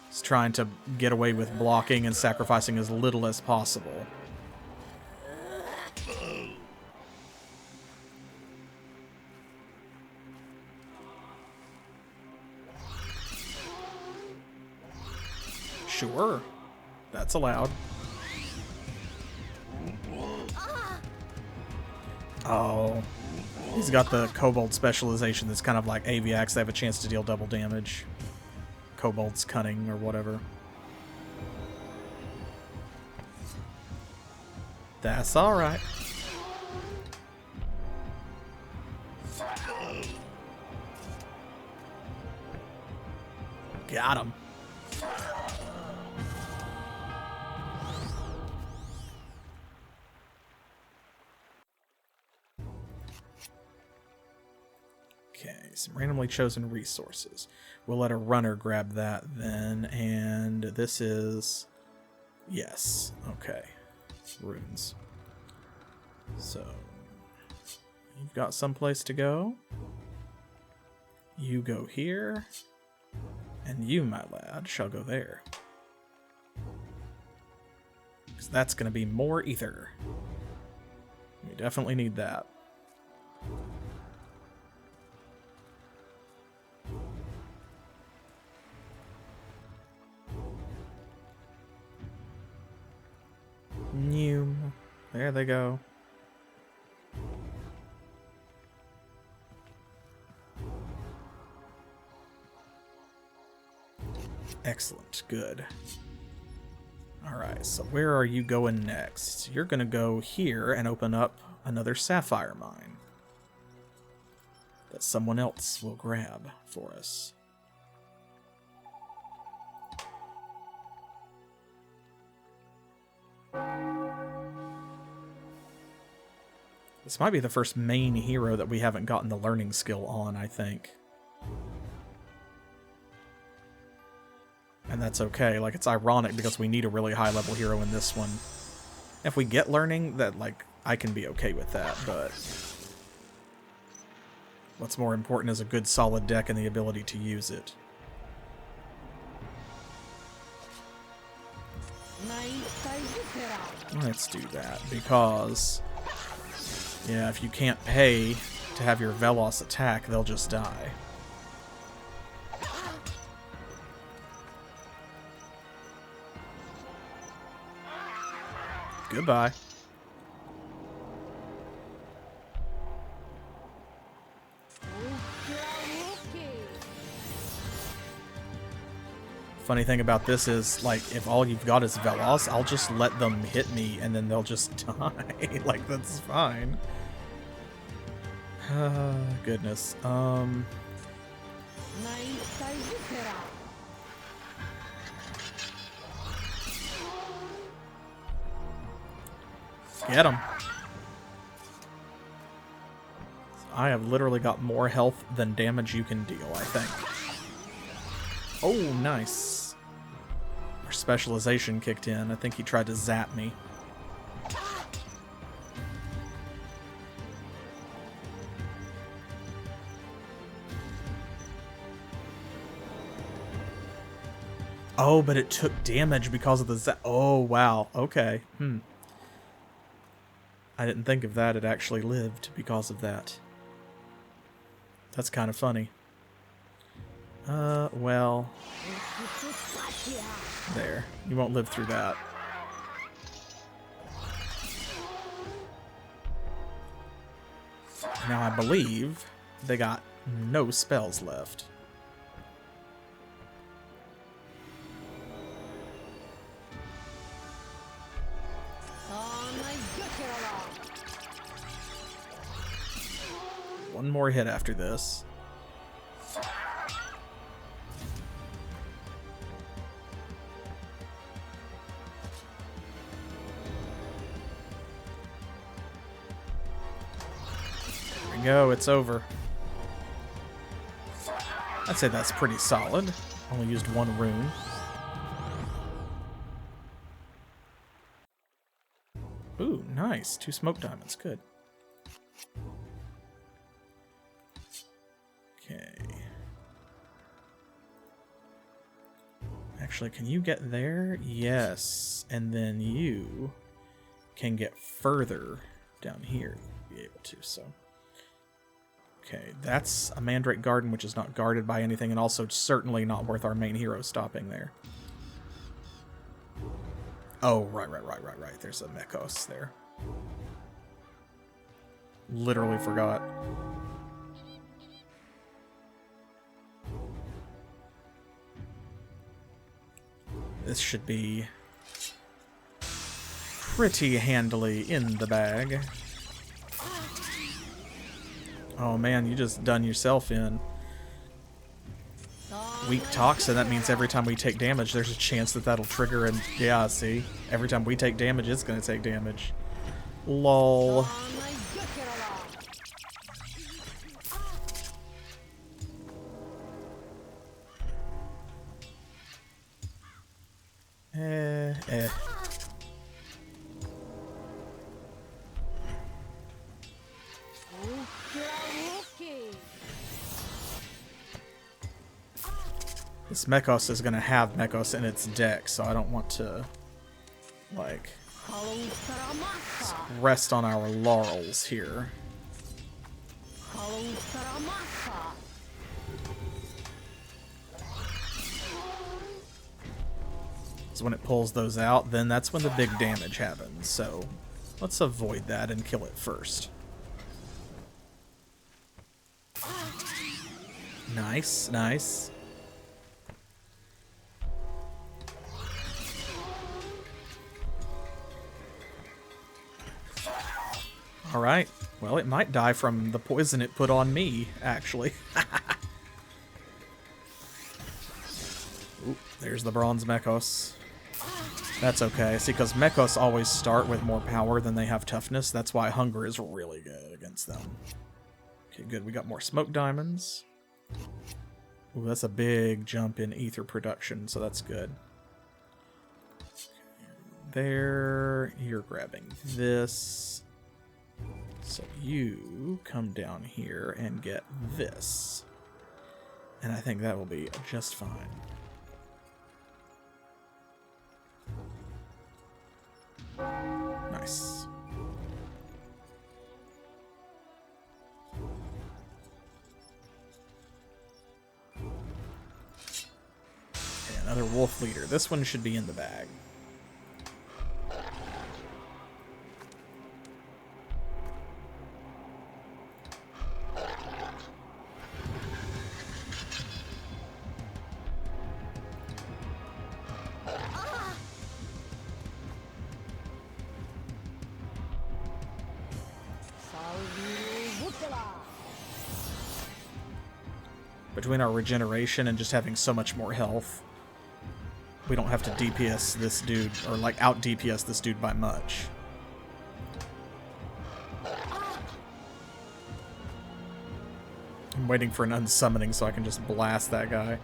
He's trying to get away with blocking and sacrificing as little as possible. Sure. That's allowed. Oh, he's got the kobold specialization that's kind of like Aviax. They have a chance to deal double damage. Kobold's cunning or whatever. That's alright. Got him. Okay, some randomly chosen resources. We'll let a runner grab that then, and this is... yes, okay. Runes. So, you've got someplace to go. You go here, and you, my lad, shall go there. Because that's going to be more ether. We definitely need that. New. There they go. Excellent. Good. Alright, so where are you going next? You're going to go here and open up another sapphire mine that someone else will grab for us. This might be the first main hero that we haven't gotten the learning skill on, I think. And that's okay. Like, it's ironic because we need a really high level hero in this one. If we get learning, that, like, I can be okay with that, but what's more important is a good solid deck and the ability to use it. Let's do that, because, yeah, if you can't pay to have your Velos attack, they'll just die. Goodbye. Funny thing about this is, like, if all you've got is Velos, I'll just let them hit me and then they'll just die. Like, that's fine. Goodness. Get him. I have literally got more health than damage you can deal, I think. Oh, nice. Our specialization kicked in. I think he tried to zap me. Oh, but it took damage because of the zap. Oh, wow. Okay. I didn't think of that. It actually lived because of that. That's kind of funny. Well... There. You won't live through that. Now I believe they got no spells left. One more hit after this. There we go, it's over. I'd say that's pretty solid. Only used one rune. Ooh, nice. 2 smoke diamonds. Good. Okay. Actually, can you get there? Yes. And then you can get further down here. Be able to, so. Okay, that's a Mandrake Garden, which is not guarded by anything, and also certainly not worth our main hero stopping there. Oh, right. There's a Mechos there. Literally forgot. This should be pretty handily in the bag. Oh man, you just done yourself in. Weak toxin, that means every time we take damage, there's a chance that that'll trigger, and yeah, see? Every time we take damage, it's gonna take damage. Lol. This Mechos is going to have Mechos in its deck, so I don't want to, like, rest on our laurels here. So when it pulls those out, then that's when the big damage happens, so let's avoid that and kill it first. Nice, nice. Alright, well, it might die from the poison it put on me, actually. Ooh, there's the Bronze Mechos. That's okay, see, because Mechos always start with more power than they have toughness. That's why Hunger is really good against them. Okay, good, we got more Smoke Diamonds. Ooh, that's a big jump in Ether production, so that's good. There, you're grabbing this. So you come down here and get this. And I think that will be just fine. Nice. Okay, another wolf leader. This one should be in the bag. Between our regeneration and just having so much more health, we don't have to DPS this dude, or like out DPS this dude by much. I'm waiting for an unsummoning so I can just blast that guy.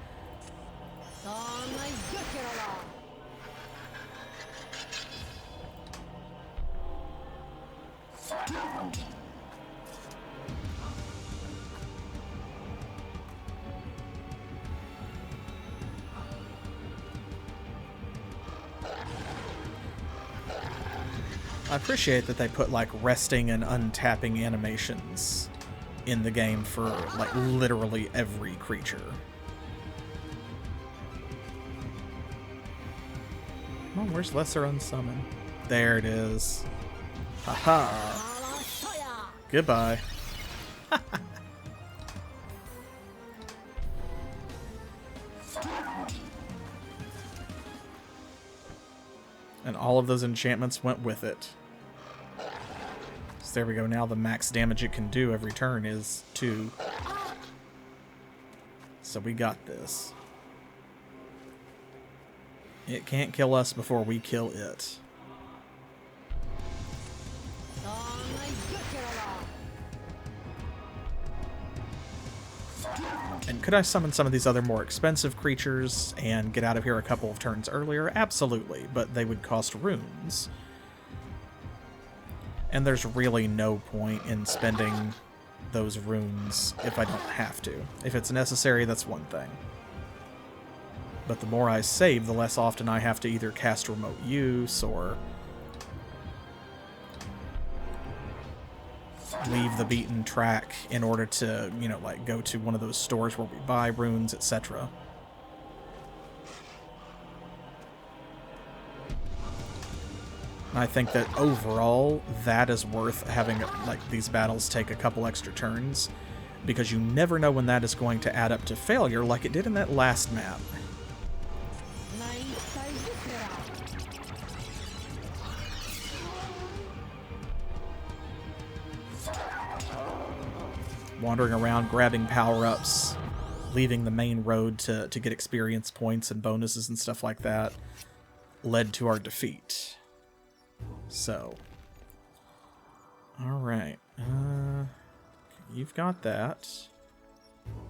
I appreciate that they put like resting and untapping animations in the game for like literally every creature. Oh, where's Lesser Unsummon? There it is. Haha. Goodbye. And all of those enchantments went with it. So there we go. Now the max damage it can do every turn is 2. So we got this. It can't kill us before we kill it. And could I summon some of these other more expensive creatures and get out of here a couple of turns earlier? Absolutely, but they would cost runes. And there's really no point in spending those runes if I don't have to. If it's necessary, that's one thing. But the more I save, the less often I have to either cast remote use or leave the beaten track in order to, you know, like go to one of those stores where we buy runes, etc. I think that overall, that is worth having like these battles take a couple extra turns, because you never know when that is going to add up to failure like it did in that last map. Wandering around, grabbing power-ups, leaving the main road to get experience points and bonuses and stuff like that, led to our defeat. So, alright, you've got that.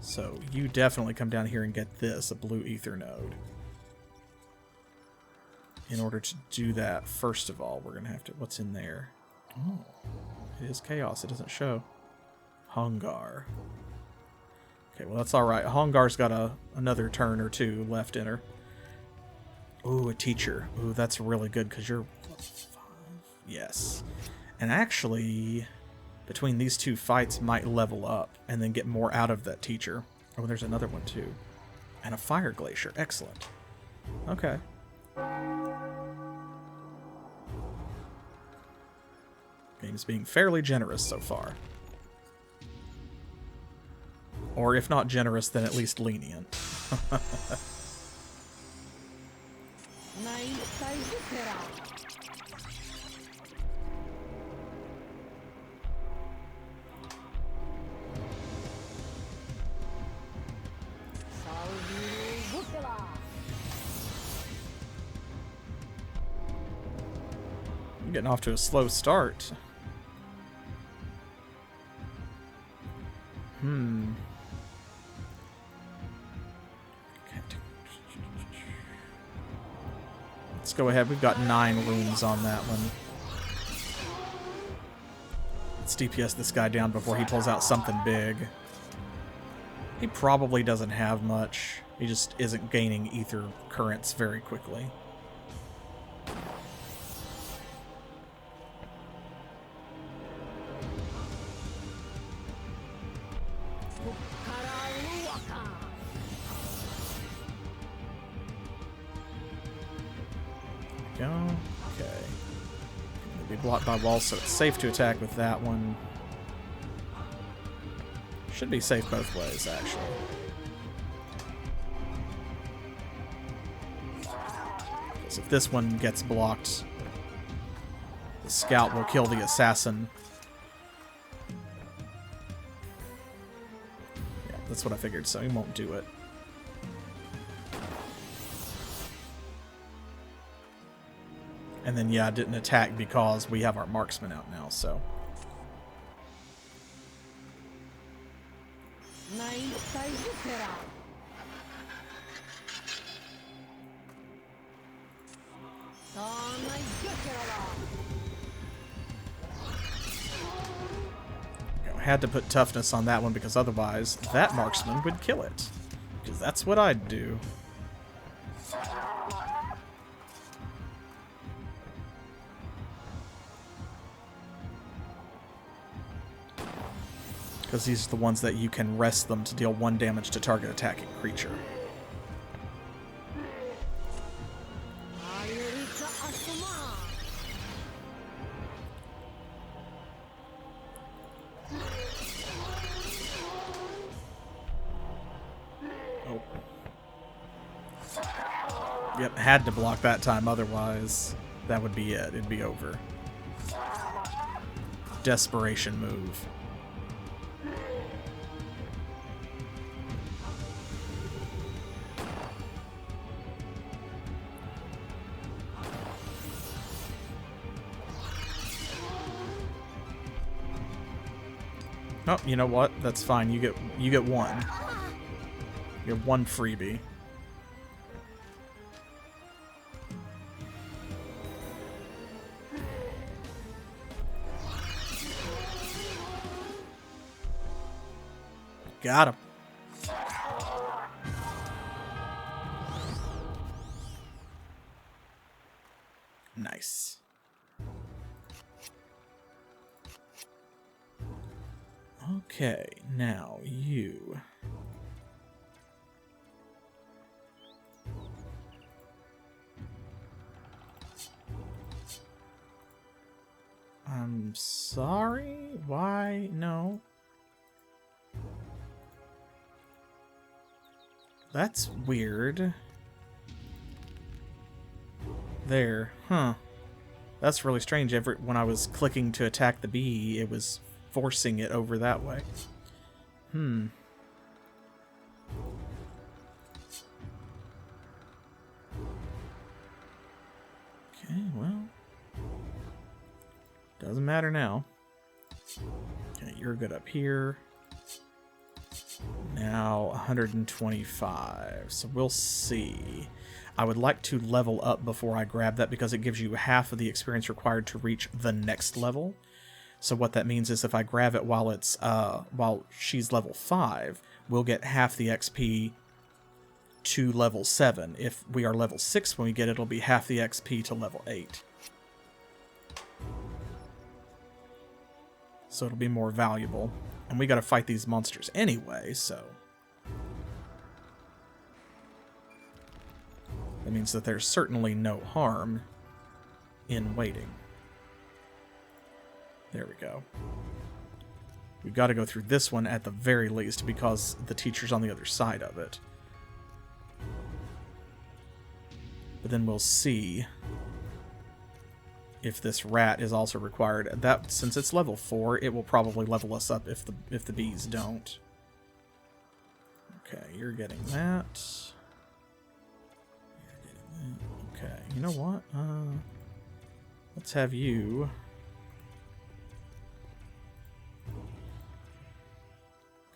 So, you definitely come down here and get this, a blue ether node. In order to do that, first of all, we're going to have to... What's in there? Oh, it is chaos. It doesn't show. Hongar. Okay, well, that's alright. Hongar's got another turn or two left in her. Ooh, a teacher. Ooh, that's really good, because you're... Yes. And actually, between these two fights, might level up and then get more out of that teacher. Oh, there's another one, too. And a fire glacier. Excellent. Okay. Game's being fairly generous so far. Or if not generous, then at least lenient. I'm getting off to a slow start. Let's go ahead. We've got 9 runes on that one. Let's DPS this guy down before he pulls out something big. He probably doesn't have much. He just isn't gaining ether currents very quickly. Go. Okay. It'll be blocked by walls, so it's safe to attack with that one. Should be safe both ways, actually. Because if this one gets blocked, the scout will kill the assassin. Yeah, that's what I figured, so he won't do it. And then, yeah, I didn't attack because we have our marksman out now, so. Had to put toughness on that one because otherwise that marksman would kill it. Because that's what I'd do. Because these are the ones that you can rest them to deal 1 damage to target attacking creature. Oh. Yep, had to block that time, otherwise that would be it. It'd be over. Desperation move. Oh, you know what? That's fine. You get one. You get 1 freebie. Got him. Nice. Okay, now you. I'm sorry? Why? No. That's weird. There. Huh. That's really strange. When I was clicking to attack the bee, it was forcing it over that way. Hmm. Okay, well. Doesn't matter now. Okay, you're good up here. Now 125. So we'll see. I would like to level up before I grab that because it gives you half of the experience required to reach the next level. So what that means is if I grab it while it's while she's level 5, we'll get half the XP to level 7. If we are level 6 when we get it, it'll be half the XP to level 8. So it'll be more valuable. And we gotta fight these monsters anyway, so that means that there's certainly no harm in waiting. There we go. We've got to go through this one at the very least because the teacher's on the other side of it. But then we'll see if this rat is also required. That, since it's level 4, it will probably level us up if the bees don't. Okay, you're getting that. Okay, you know what? Let's have you.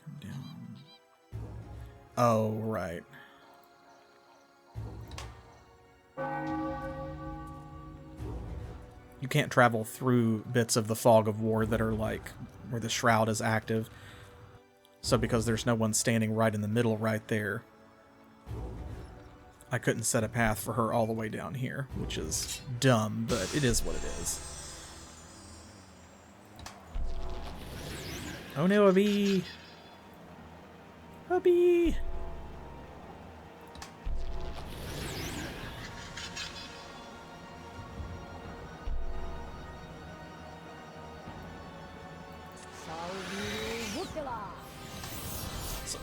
Come down. Oh, right. You can't travel through bits of the fog of war that are like where the shroud is active. So because there's no one standing right in the middle right there, I couldn't set a path for her all the way down here, which is dumb, but it is what it is. Oh no, a bee! A bee!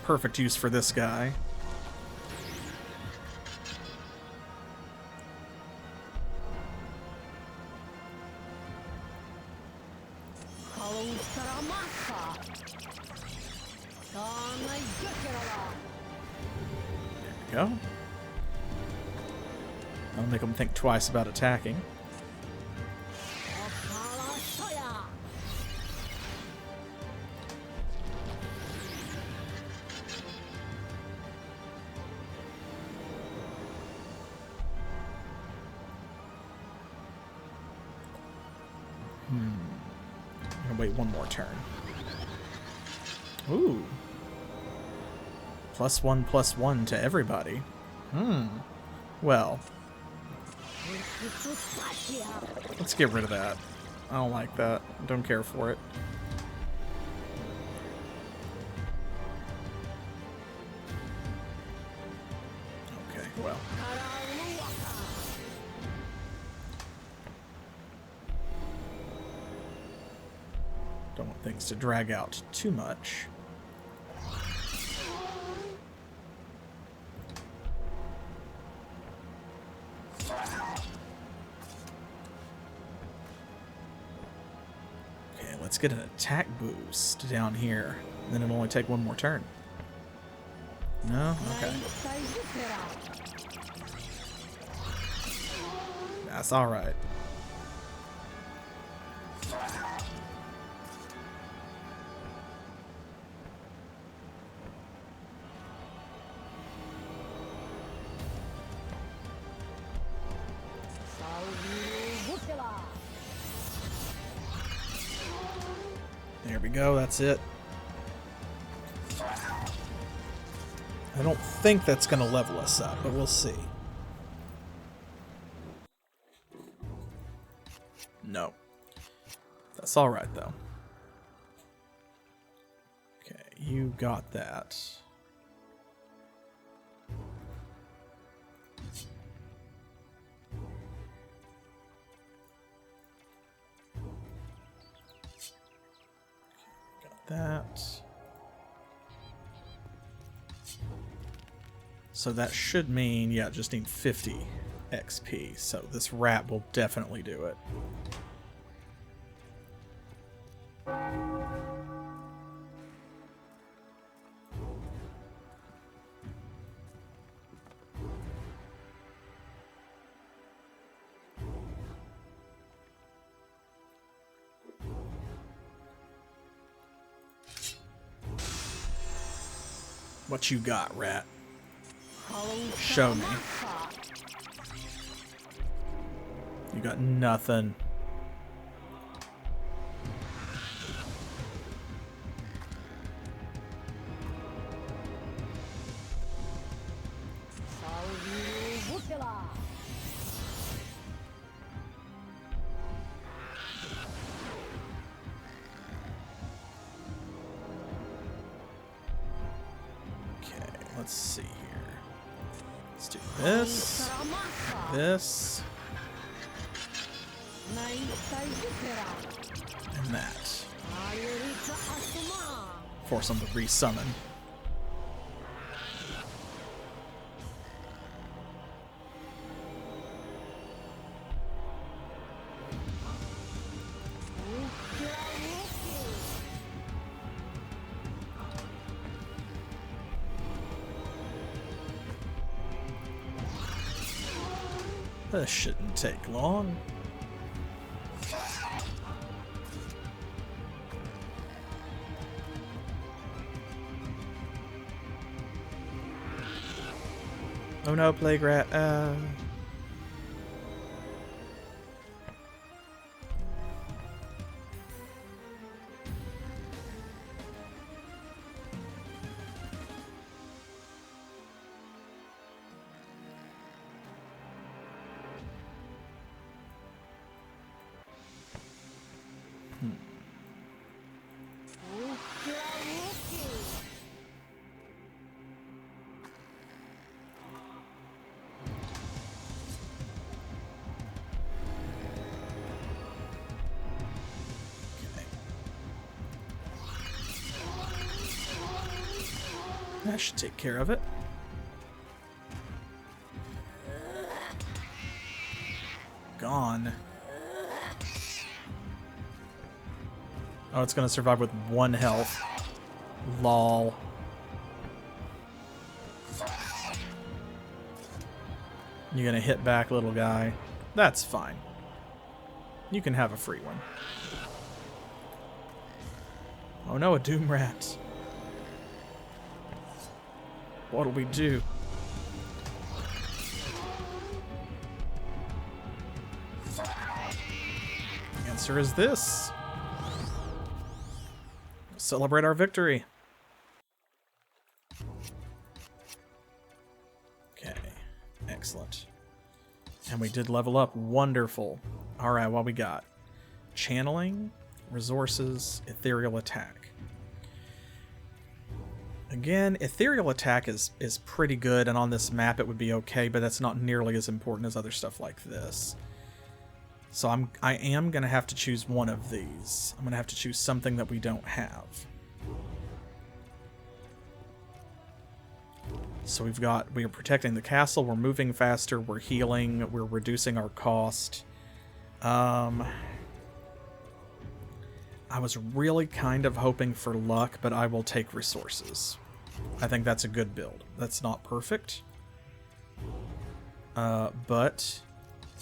perfect use for this guy. There we go. I'll make them think twice about attacking. I'm gonna wait one more turn. Ooh. +1/+1 to everybody. Well. Let's get rid of that. I don't like that. Don't care for it. Okay, well. Don't want things to drag out too much. Okay, let's get an attack boost down here. And then it'll only take one more turn. No? Okay. That's alright. There we go, that's it. I don't think that's going to level us up, but we'll see. No. That's alright, though. Okay, you got that. That. So that should mean, yeah, just need 50 XP. So this rat will definitely do it. What you got, rat? Show me. You got nothing. Let's see here. Let's do this. This. And that. Force them to resummon. This shouldn't take long. Oh no, Plague Rat. That should take care of it. Gone. Oh, it's gonna survive with 1 health. Lol. You're gonna hit back, little guy. That's fine. You can have a free one. Oh no, a Doom Rat. What'll we do? The answer is this. Celebrate our victory. Okay, excellent. And we did level up. Wonderful. Alright, what we got? Channeling, resources, ethereal attack. Again, ethereal attack is pretty good, and on this map it would be okay, but that's not nearly as important as other stuff like this. So I am going to have to choose one of these. I'm going to have to choose something that we don't have. So we are protecting the castle, we're moving faster, we're healing, we're reducing our cost. I was really kind of hoping for luck, but I will take resources. I think that's a good build. That's not perfect, but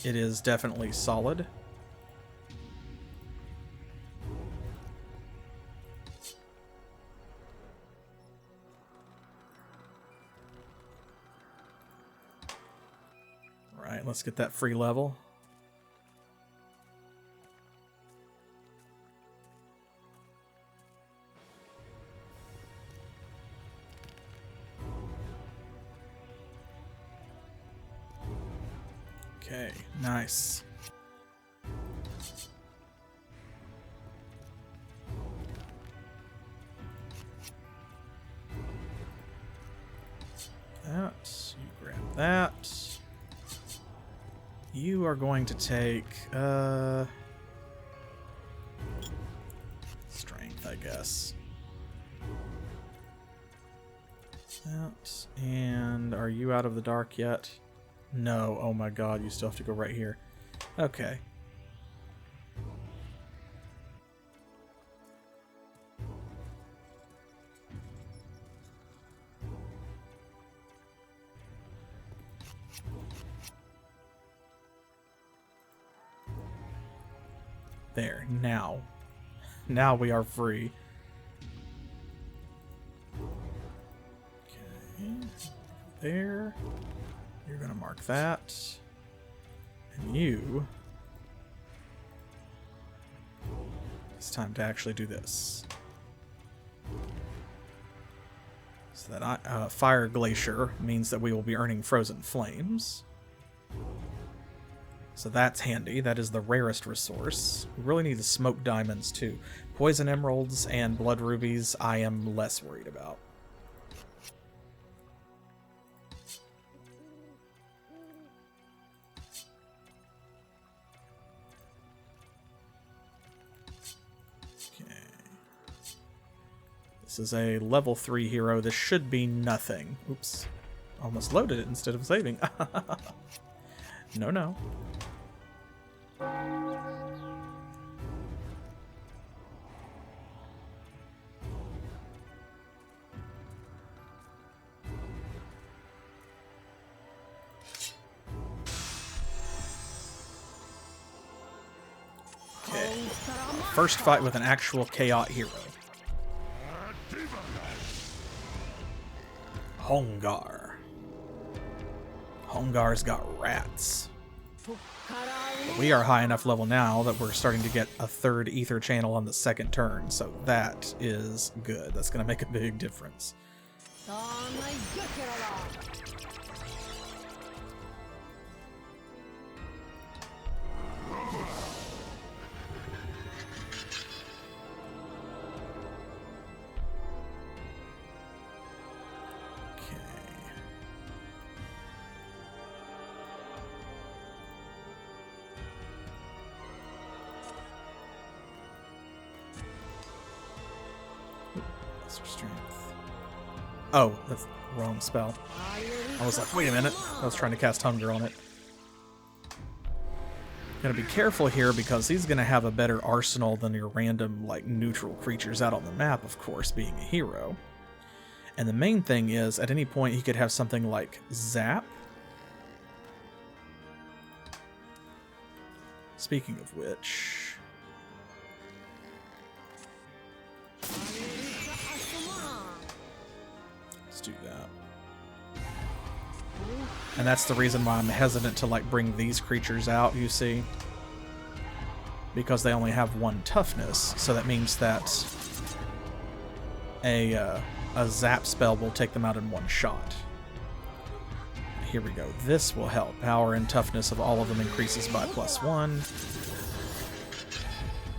it is definitely solid. Alright, let's get that free level. Okay, nice. That, you grab that. You are going to take, strength, I guess. That, and are you out of the dark yet? No, oh my god, you still have to go right here. Okay. There, now. Now we are free. Okay, there. You're gonna mark that. And you... It's time to actually do this. So that Fire Glacier means that we will be earning Frozen Flames. So that's handy. That is the rarest resource. We really need the Smoke Diamonds too. Poison Emeralds and Blood Rubies I am less worried about. Okay. This is a level 3 hero. This should be nothing. Oops. Almost loaded it instead of saving. No, no. Okay. First fight with an actual Chaos hero. Hongar. Hongar's got rats. But we are high enough level now that we're starting to get a 3rd ether channel on the 2nd turn, so that is good. That's going to make a big difference. Strength. Oh, that's the wrong spell. I was like, wait a minute. I was trying to cast Hunger on it. Gotta be careful here because he's gonna have a better arsenal than your random, like, neutral creatures out on the map, of course, being a hero. And the main thing is, at any point, he could have something like Zap. Speaking of which... let's do that. And that's the reason why I'm hesitant to, like, bring these creatures out, you see. Because they only have 1 toughness, so that means that a zap spell will take them out in 1 shot. Here we go. This will help. Power and toughness of all of them increases by +1.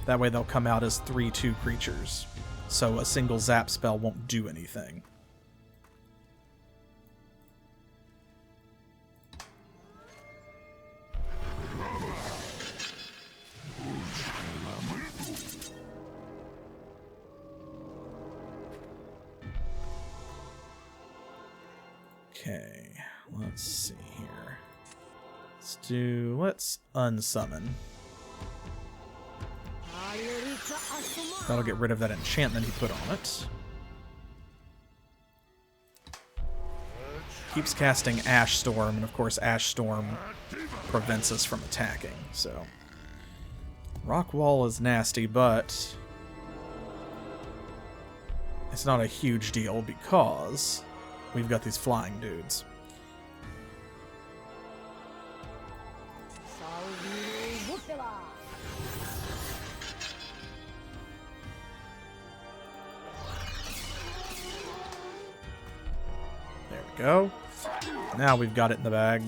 That way they'll come out as 3/2 creatures. So a single zap spell won't do anything. Okay, let's see here. Let's unsummon. That'll get rid of that enchantment he put on it. Keeps casting Ash Storm, and of course Ash Storm prevents us from attacking, so... Rock Wall is nasty, but... it's not a huge deal because... we've got these flying dudes. There we go. Now we've got it in the bag.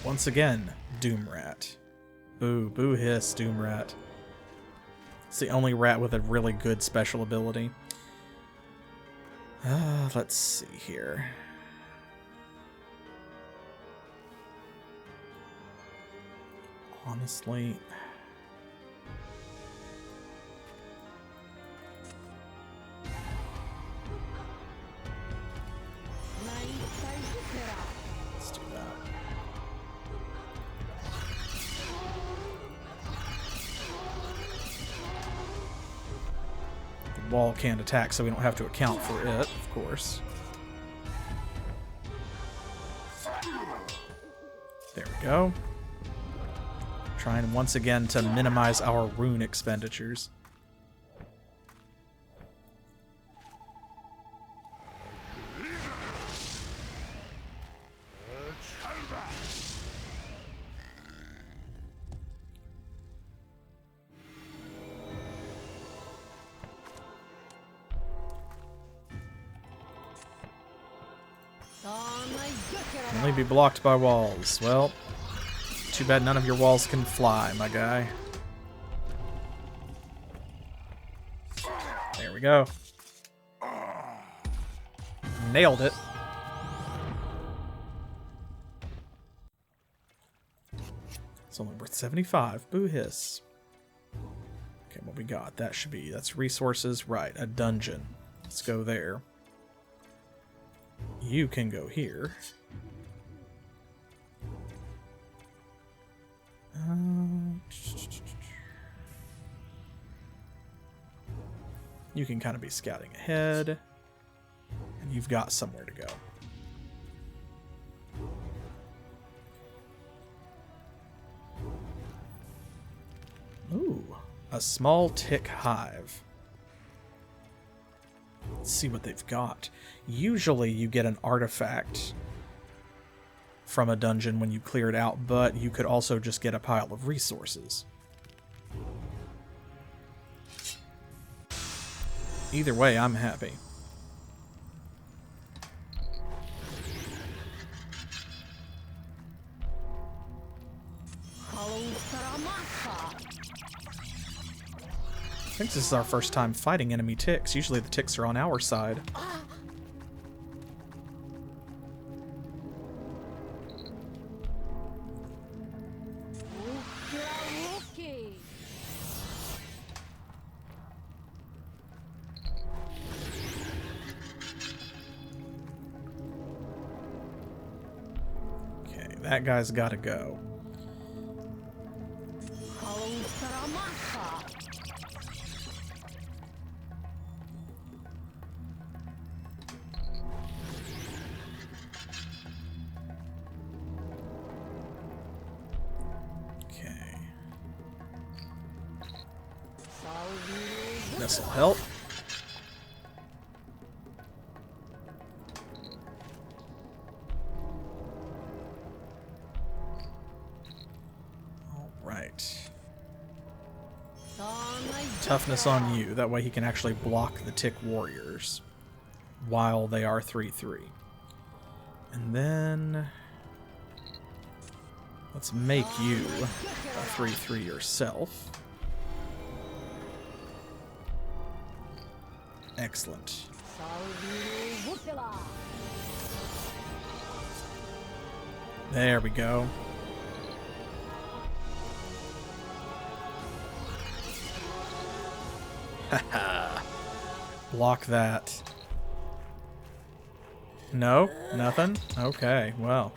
Once again, Doomrat. Boo, boo hiss, Doomrat. It's the only rat with a really good special ability. Let's see here. Honestly... let's do that. The wall can't attack, so we don't have to account for it, of course. There we go. Trying once again to minimize our rune expenditures. Only be blocked by walls. Well, too bad none of your walls can fly, my guy. There we go. Nailed it. It's only worth 75. Boo hiss. Okay, what we got? That should be... that's resources. Right, a dungeon. Let's go there. You can go here. You can kind of be scouting ahead, and you've got somewhere to go. Ooh, a small tick hive. Let's see what they've got. Usually you get an artifact from a dungeon when you clear it out, but you could also just get a pile of resources. Either way, I'm happy. I think this is our first time fighting enemy ticks. Usually the ticks are on our side. that guy's got to go. Okay. This'll help. Toughness on you. That way he can actually block the tick warriors while they are 3/3. And then let's make you a 3/3 yourself. Excellent. There we go. Haha. Block that. No? Nothing? Okay, well.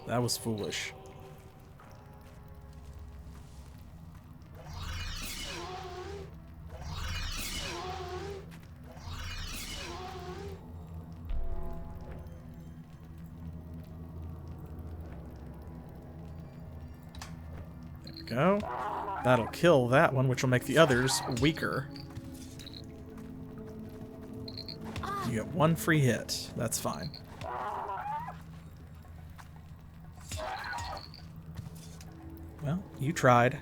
That was foolish. There we go. That'll kill that one, which will make the others weaker. You get one free hit. That's fine. Well, you tried.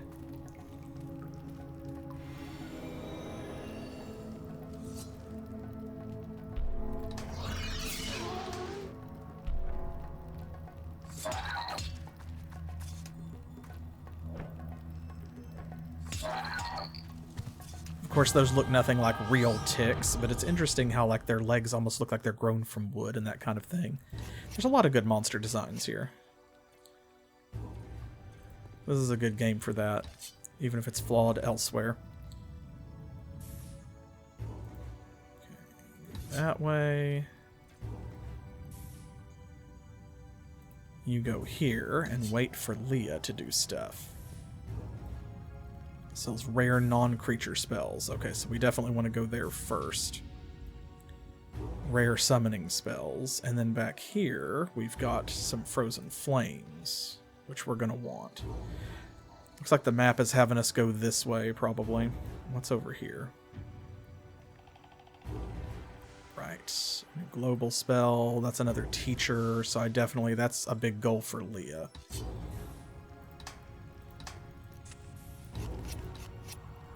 Of course, those look nothing like real ticks, but it's interesting how like their legs almost look like they're grown from wood and that kind of thing. There's a lot of good monster designs here. This is a good game for that, even if it's flawed elsewhere. Okay, that way. You go here and wait for Leah to do stuff. Sells rare non-creature spells. Okay, so we definitely want to go there first. Rare summoning spells. And then back here, we've got some frozen flames, which we're going to want. Looks like the map is having us go this way, probably. What's over here? Right. Global spell. That's another teacher, so that's a big goal for Leah.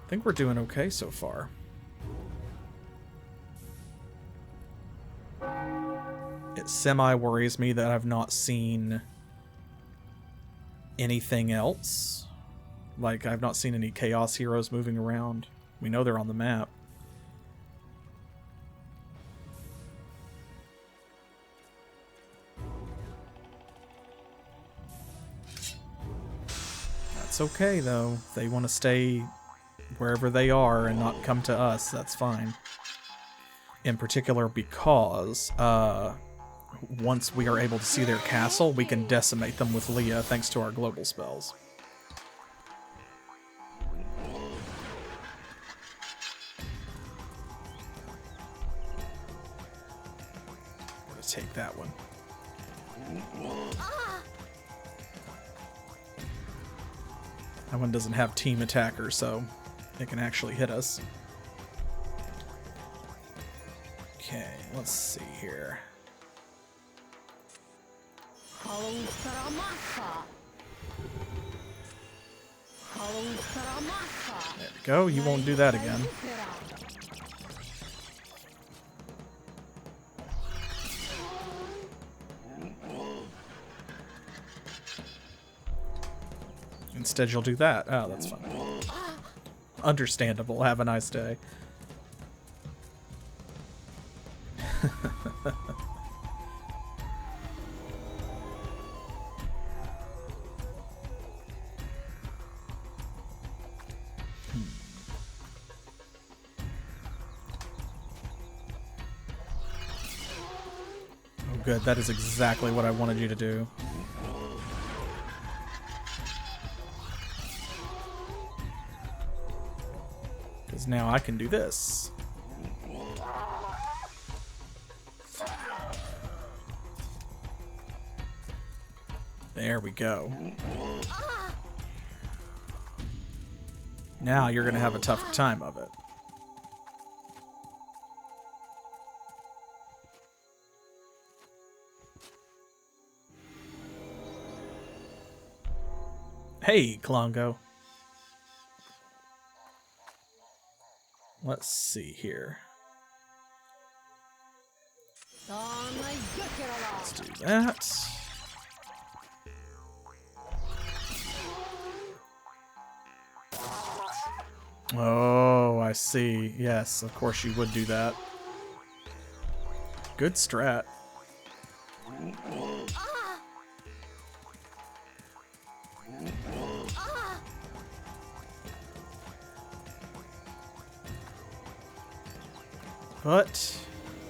I think we're doing okay so far. It semi-worries me that I've not seen anything else. Like, I've not seen any Chaos Heroes moving around. We know they're on the map. That's okay, though. If they want to stay wherever they are and not come to us, that's fine. In particular because once we are able to see their castle, we can decimate them with Leah thanks to our global spells. We're gonna take that one. That one doesn't have team attacker, so it can actually hit us. Okay, let's see here. There we go, you won't do that again. Instead, you'll do that. Oh, that's fine. Understandable. Have a nice day. Oh, good. That is exactly what I wanted you to do. Because now I can do this. There we go. Now you're going to have a tougher time of it. Hey, Klongo. Let's see here. Let's do that. Oh, I see. Yes, of course you would do that. Good strat. But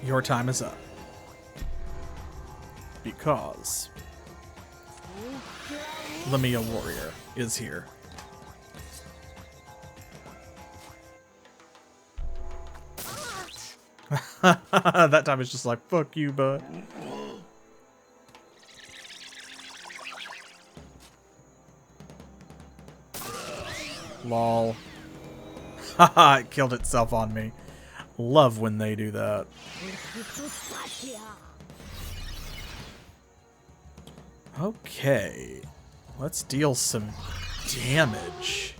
your time is up. Because Lamia Warrior is here. That time it's just like, fuck you, bud. Lol. Haha, it killed itself on me. Love when they do that. Okay. Let's deal some damage.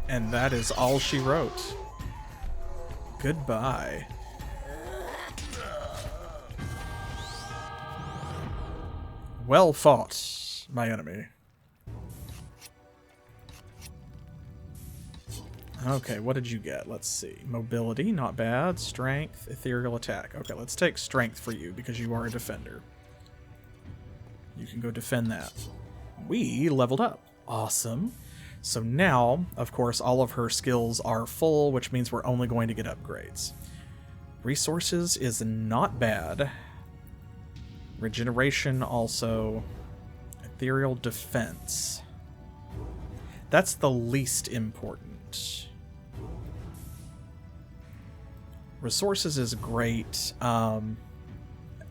And that is all she wrote. Goodbye. Well fought, my enemy. Okay, what did you get? Let's see. Mobility, not bad. Strength, ethereal attack. Okay, let's take strength for you because you are a defender. You can go defend that. We leveled up. Awesome. So now, of course, all of her skills are full, which means we're only going to get upgrades. Resources is not bad. Regeneration also. Ethereal defense. That's the least important. Resources is great.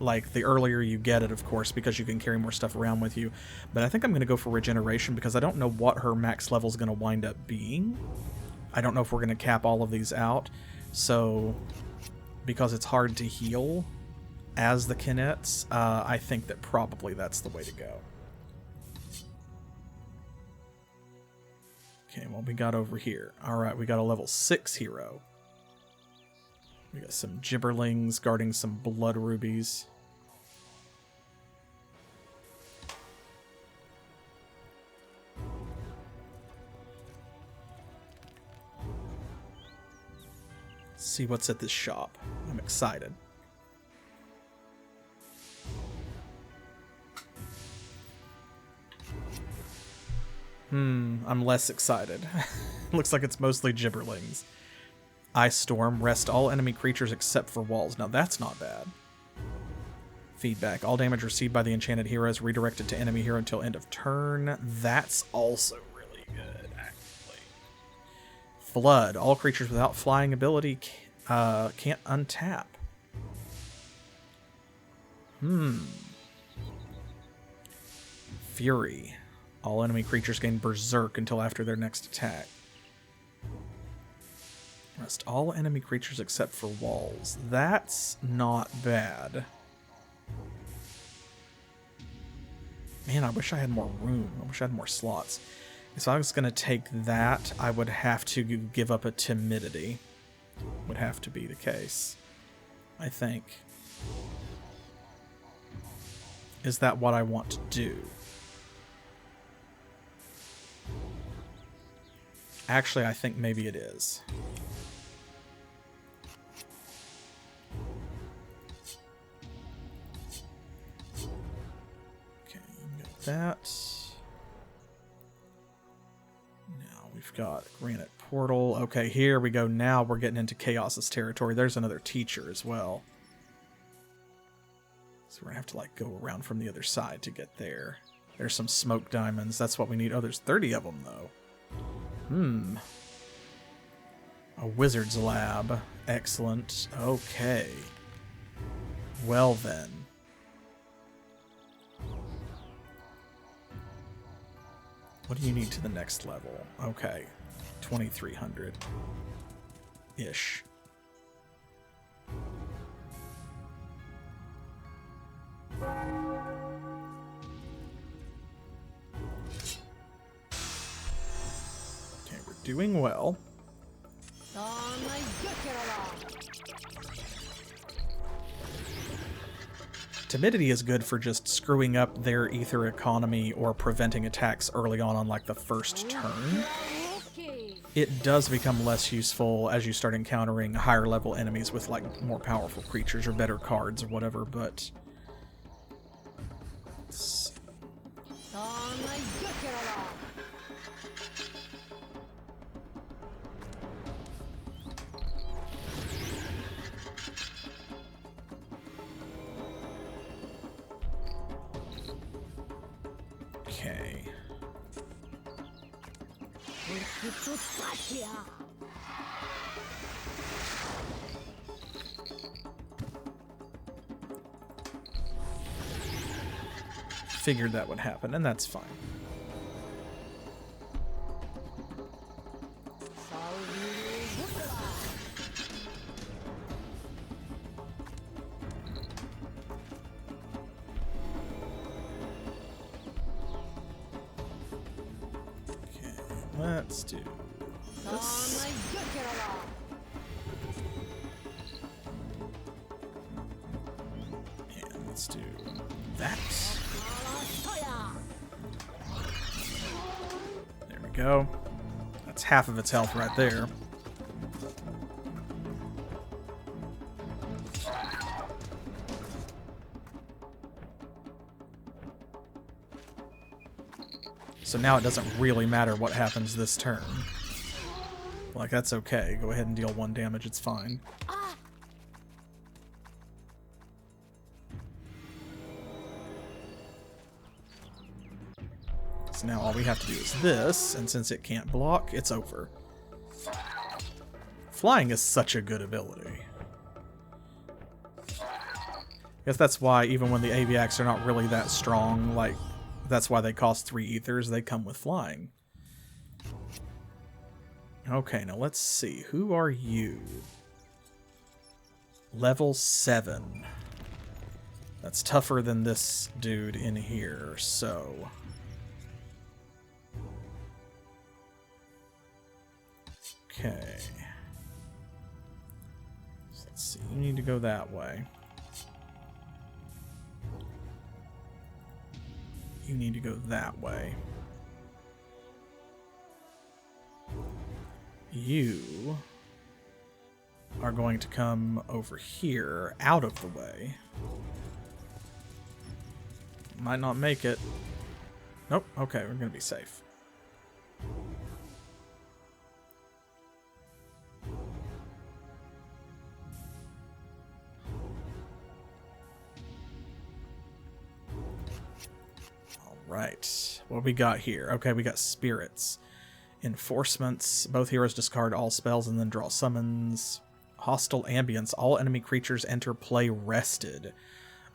Like, the earlier you get it, of course, because you can carry more stuff around with you. But I think I'm going to go for regeneration because I don't know what her max level is going to wind up being. I don't know if we're going to cap all of these out. So, because it's hard to heal as the Kinets, I think that probably that's the way to go. Okay, what we got over here? Alright, we got a level 6 hero. We got some gibberlings guarding some blood rubies. Let's see what's at this shop. I'm excited. I'm less excited. Looks like it's mostly gibberlings. Ice Storm, rest all enemy creatures except for walls. Now that's not bad. Feedback. All damage received by the enchanted hero is redirected to enemy hero until end of turn. That's also really good, actually. Flood. All creatures without flying ability can't untap. Fury. All enemy creatures gain Berserk until after their next attack. Rest all enemy creatures except for walls. That's not bad. Man, I wish I had more room. I wish I had more slots. If I was going to take that, I would have to give up a timidity. Would have to be the case, I think. Is that what I want to do? Actually, I think maybe it is. Okay, that. Now we've got Granite Portal. Okay, here we go. Now we're getting into Chaos's territory. There's another teacher as well. So we're gonna have to like go around from the other side to get there. There's some smoke diamonds. That's what we need. Oh, there's 30 of them though. A wizard's lab. Excellent. Okay. Well then. What do you need to the next level? Okay. 2300-ish. Okay, we're doing well. Timidity is good for just screwing up their ether economy or preventing attacks early on like the first turn. It does become less useful as you start encountering higher level enemies with like more powerful creatures or better cards or whatever, but okay. Figured that would happen, and that's fine. Okay, let's do this. And let's do that. There we go. That's half of its health right there. So now it doesn't really matter what happens this turn. Like, that's okay. Go ahead and deal 1 damage, it's fine. So now all we have to do is this, and since it can't block, it's over. Flying is such a good ability. I guess that's why even when the Aviacs are not really that strong, like, that's why they cost 3 ethers, they come with flying. Okay, now let's see. Who are you? Level 7. That's tougher than this dude in here, so... Okay. So let's see. You need to go that way. You need to go that way. You are going to come over here, out of the way. Might not make it. Nope. Okay, we're going to be safe. Right. What we got here? Okay, we got spirits. Enforcements. Both heroes discard all spells and then draw summons. Hostile ambience. All enemy creatures enter play rested.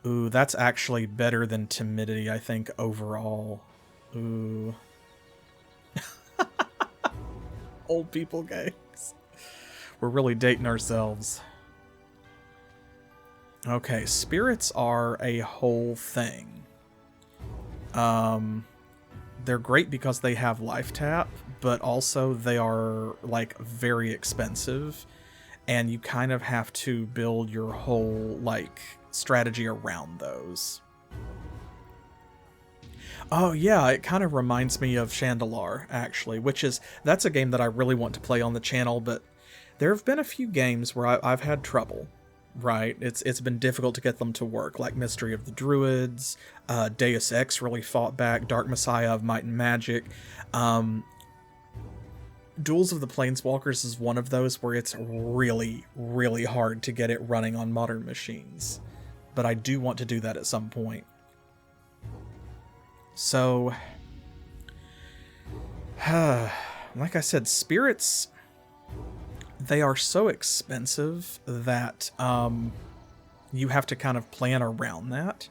Ooh, that's actually better than timidity, I think, overall. Ooh. Old people games. We're really dating ourselves. Okay, spirits are a whole thing. They're great because they have life tap, but also they are like very expensive, and you kind of have to build your whole like strategy around those. Oh yeah, it kind of reminds me of Chandelar actually, that's a game that I really want to play on the channel, but there have been a few games where I've had trouble. right? It's been difficult to get them to work, like Mystery of the Druids, Deus Ex really fought back, Dark Messiah of Might and Magic. Duels of the Planeswalkers is one of those where it's really, really hard to get it running on modern machines. But I do want to do that at some point. So, like I said, spirits, they are so expensive that you have to kind of plan around that.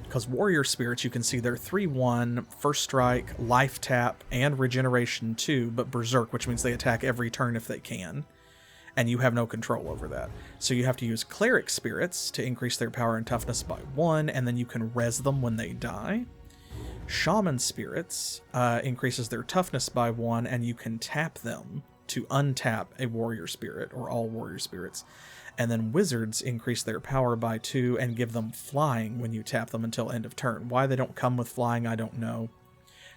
Because warrior spirits, you can see they're 3/1, first strike, life tap, and regeneration 2, but berserk, which means they attack every turn if they can. And you have no control over that. So you have to use cleric spirits to increase their power and toughness by 1, and then you can res them when they die. Shaman spirits increases their toughness by 1, and you can tap them to untap a warrior spirit, or all warrior spirits. And then wizards increase their power by 2 and give them flying when you tap them until end of turn. Why they don't come with flying, I don't know.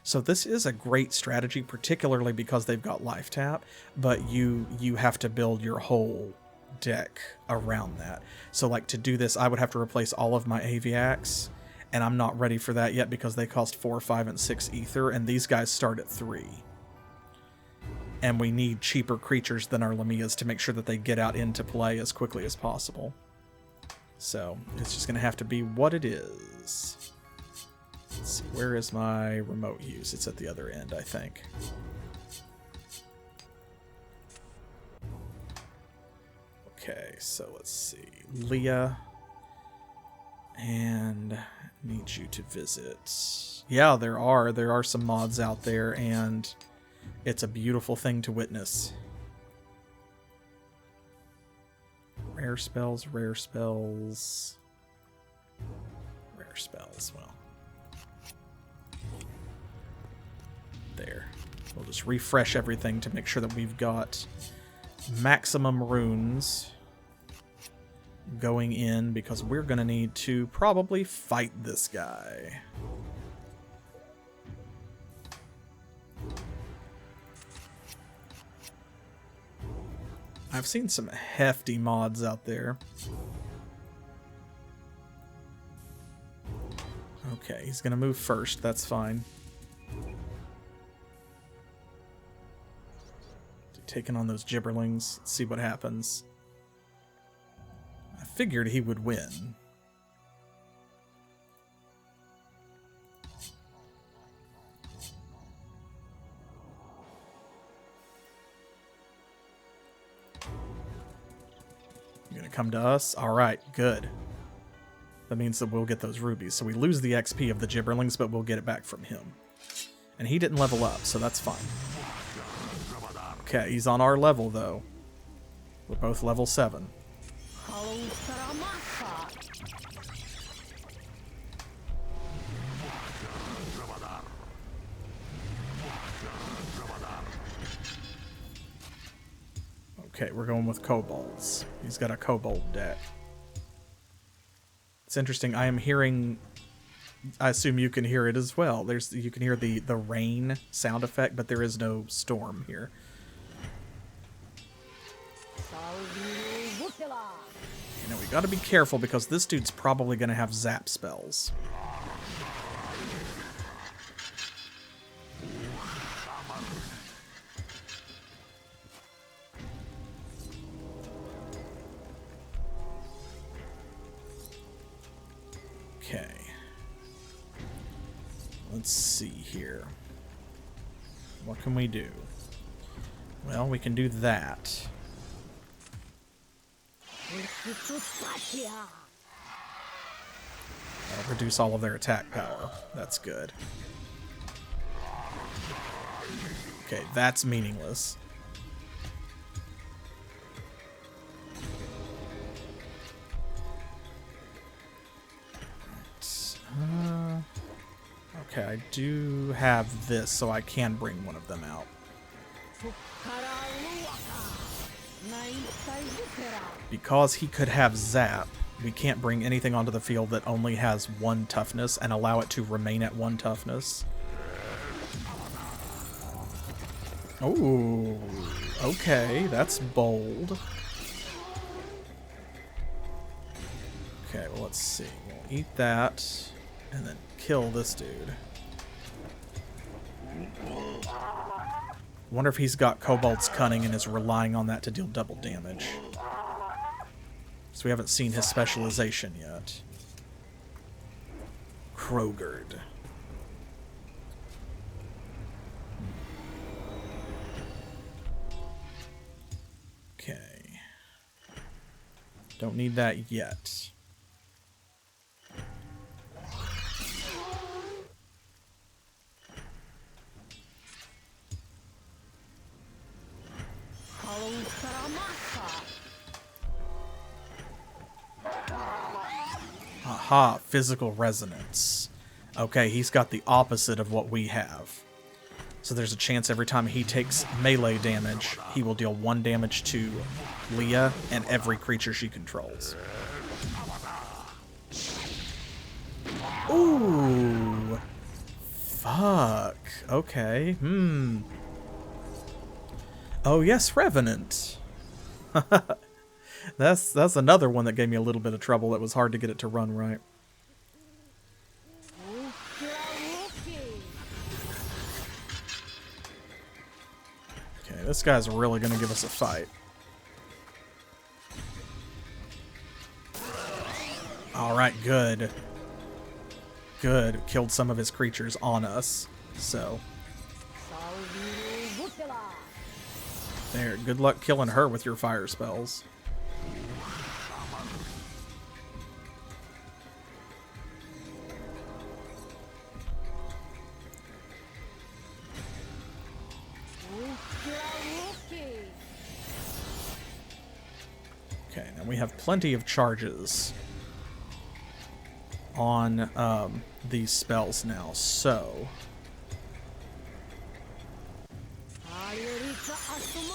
So this is a great strategy, particularly because they've got life tap, but you have to build your whole deck around that. So like to do this, I would have to replace all of my Aviacs, and I'm not ready for that yet because they cost 4, 5, and 6 ether, and these guys start at 3. And we need cheaper creatures than our Lamias to make sure that they get out into play as quickly as possible. So it's just going to have to be what it is. Let's see, where is my remote use? It's at the other end, I think. Okay, so let's see. Leah. And need you to visit. Yeah, there are some mods out there, and it's a beautiful thing to witness. Rare spells, rare spells. Rare spells, well. There. We'll just refresh everything to make sure that we've got maximum runes going in, because we're going to need to probably fight this guy. I've seen some hefty mods out there. Okay, he's going to move first. That's fine. Taking on those gibberlings. Let's see what happens. I figured he would win. You're gonna come to us? Alright, good. That means that we'll get those rubies. So we lose the XP of the gibberlings, but we'll get it back from him. And he didn't level up, so that's fine. Okay, he's on our level, though. We're both level 7. Okay, we're going with kobolds. He's got a kobold deck. It's interesting. I am hearing... I assume you can hear it as well. You can hear the rain sound effect, but there is no storm here. You know, we gotta be careful because this dude's probably gonna have zap spells. Okay. Let's see here. What can we do? Well, we can do that. That'll reduce all of their attack power. That's good. Okay, that's meaningless. Okay, I do have this, so I can bring one of them out. Because he could have zap, we can't bring anything onto the field that only has 1 toughness and allow it to remain at 1 toughness. Oh, okay, that's bold. Okay, well, let's see. We'll eat that, and then kill this dude. Wonder if he's got Kobold's Cunning and is relying on that to deal double damage. So we haven't seen his specialization yet. Krogerd. Okay. Don't need that yet. Aha, physical resonance. Okay, he's got the opposite of what we have. So there's a chance every time he takes melee damage, he will deal 1 damage to Leah and every creature she controls. Ooh. Fuck. Okay. Oh yes, Revenant. That's another one that gave me a little bit of trouble. It was hard to get it to run right. Okay, this guy's really gonna give us a fight. Alright, good. Good. Killed some of his creatures on us. So. There, good luck killing her with your fire spells. Okay, now we have plenty of charges on these spells now, so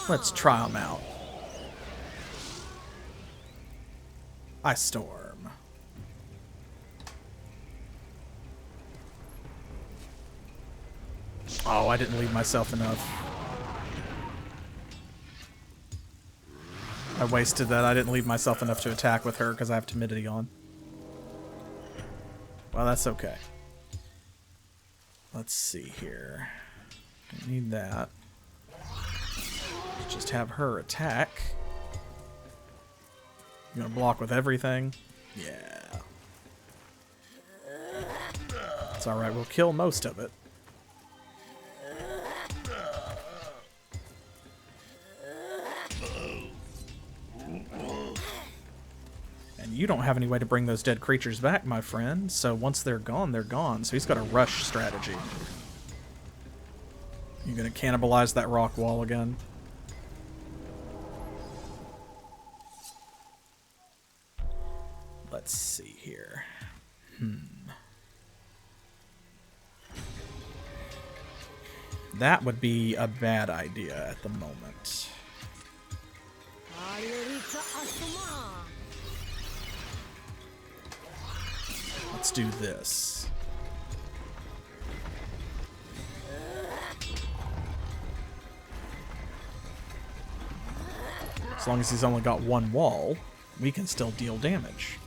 let's try them out. Ice Storm. Oh, I didn't leave myself enough. I wasted that. I didn't leave myself enough to attack with her because I have timidity on. Well, that's okay. Let's see here. Don't need that. Let's just have her attack. You gonna block with everything? Yeah. It's alright, we'll kill most of it. And you don't have any way to bring those dead creatures back, my friend. So once they're gone, they're gone. So he's got a rush strategy. You gonna cannibalize that rock wall again? Let's see here. That would be a bad idea at the moment. Let's do this. As long as he's only got 1 wall, we can still deal damage.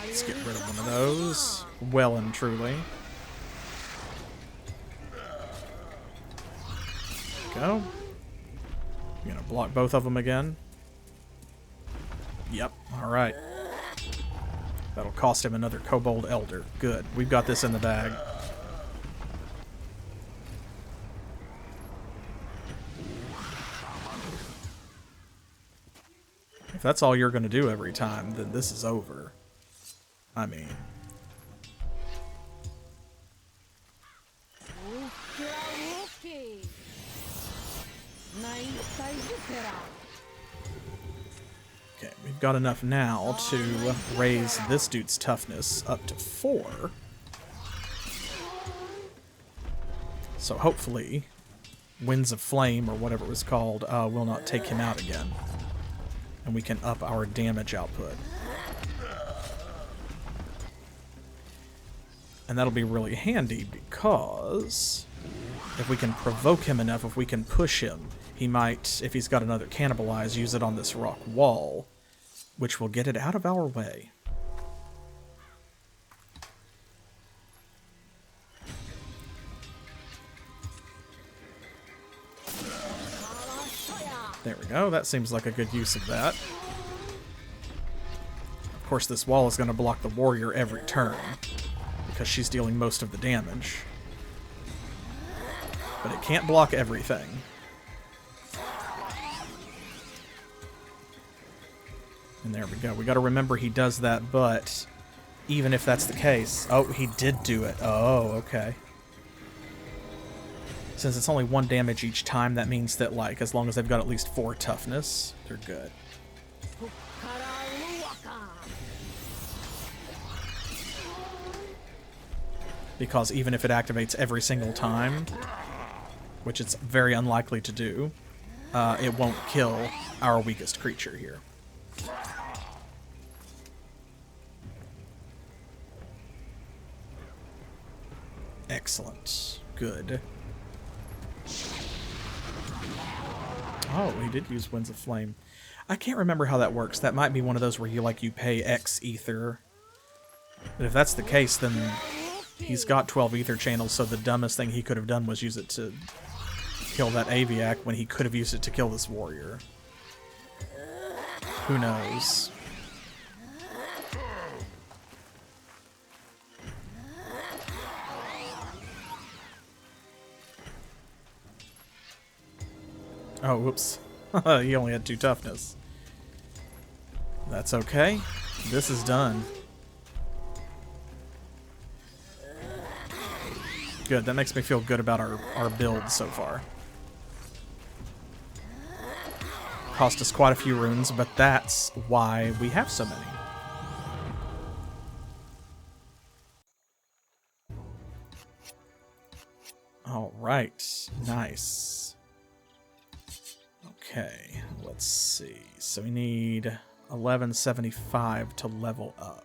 Let's get rid of one of those. Well and truly. Go. You're gonna block both of them again. Yep, alright. That'll cost him another Kobold Elder. Good. We've got this in the bag. If that's all you're gonna do every time, then this is over. I mean... Okay, we've got enough now to raise this dude's toughness up to 4. So hopefully, Winds of Flame, or whatever it was called, will not take him out again. And we can up our damage output. And that'll be really handy because if we can provoke him enough, if we can push him, he might, if he's got another cannibalize, use it on this rock wall, which will get it out of our way. There we go. That seems like a good use of that. Of course, this wall is going to block the warrior every turn because she's dealing most of the damage. But it can't block everything. And there we go. We got to remember he does that, but even if that's the case... Oh, he did do it. Oh, okay. Since it's only 1 damage each time, that means that, like, as long as they've got at least 4 toughness, they're good. Because even if it activates every single time, which it's very unlikely to do, it won't kill our weakest creature here. Excellent. Good. Oh, he did use Winds of Flame. I can't remember how that works. That might be one of those where you pay X ether. But if that's the case, then he's got 12 ether channels, so the dumbest thing he could have done was use it to kill that Aviac when he could have used it to kill this warrior. Who knows? Oh, whoops. He only had 2 toughness. That's okay. This is done. Good, that makes me feel good about our build so far. Cost us quite a few runes, but that's why we have so many. Alright, nice. Okay, let's see. So we need 1175 to level up.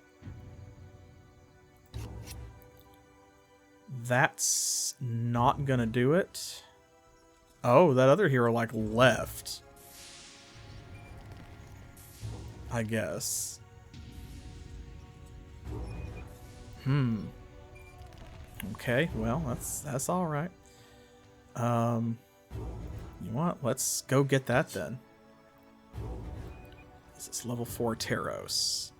That's not gonna do it. Oh, that other hero, like, left. I guess. Okay, well, that's alright. You know what? Let's go get that then. This is level 4 Teros.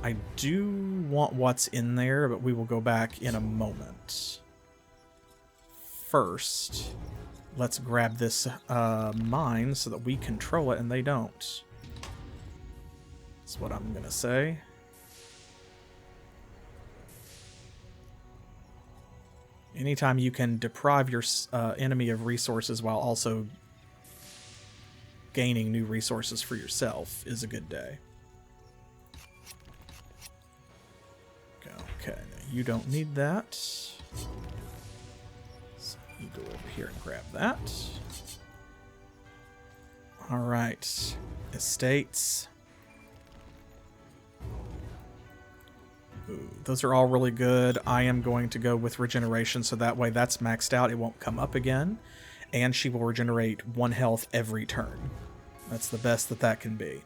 I do want what's in there, but we will go back in a moment. First, let's grab this mine so that we control it and they don't. That's what I'm gonna say. Anytime you can deprive your enemy of resources while also gaining new resources for yourself is a good day. Okay, now you don't need that. So you go over here and grab that. Alright. Estates. Ooh, those are all really good. I am going to go with regeneration, so that way that's maxed out. It won't come up again. And she will regenerate 1 health every turn. That's the best that that can be.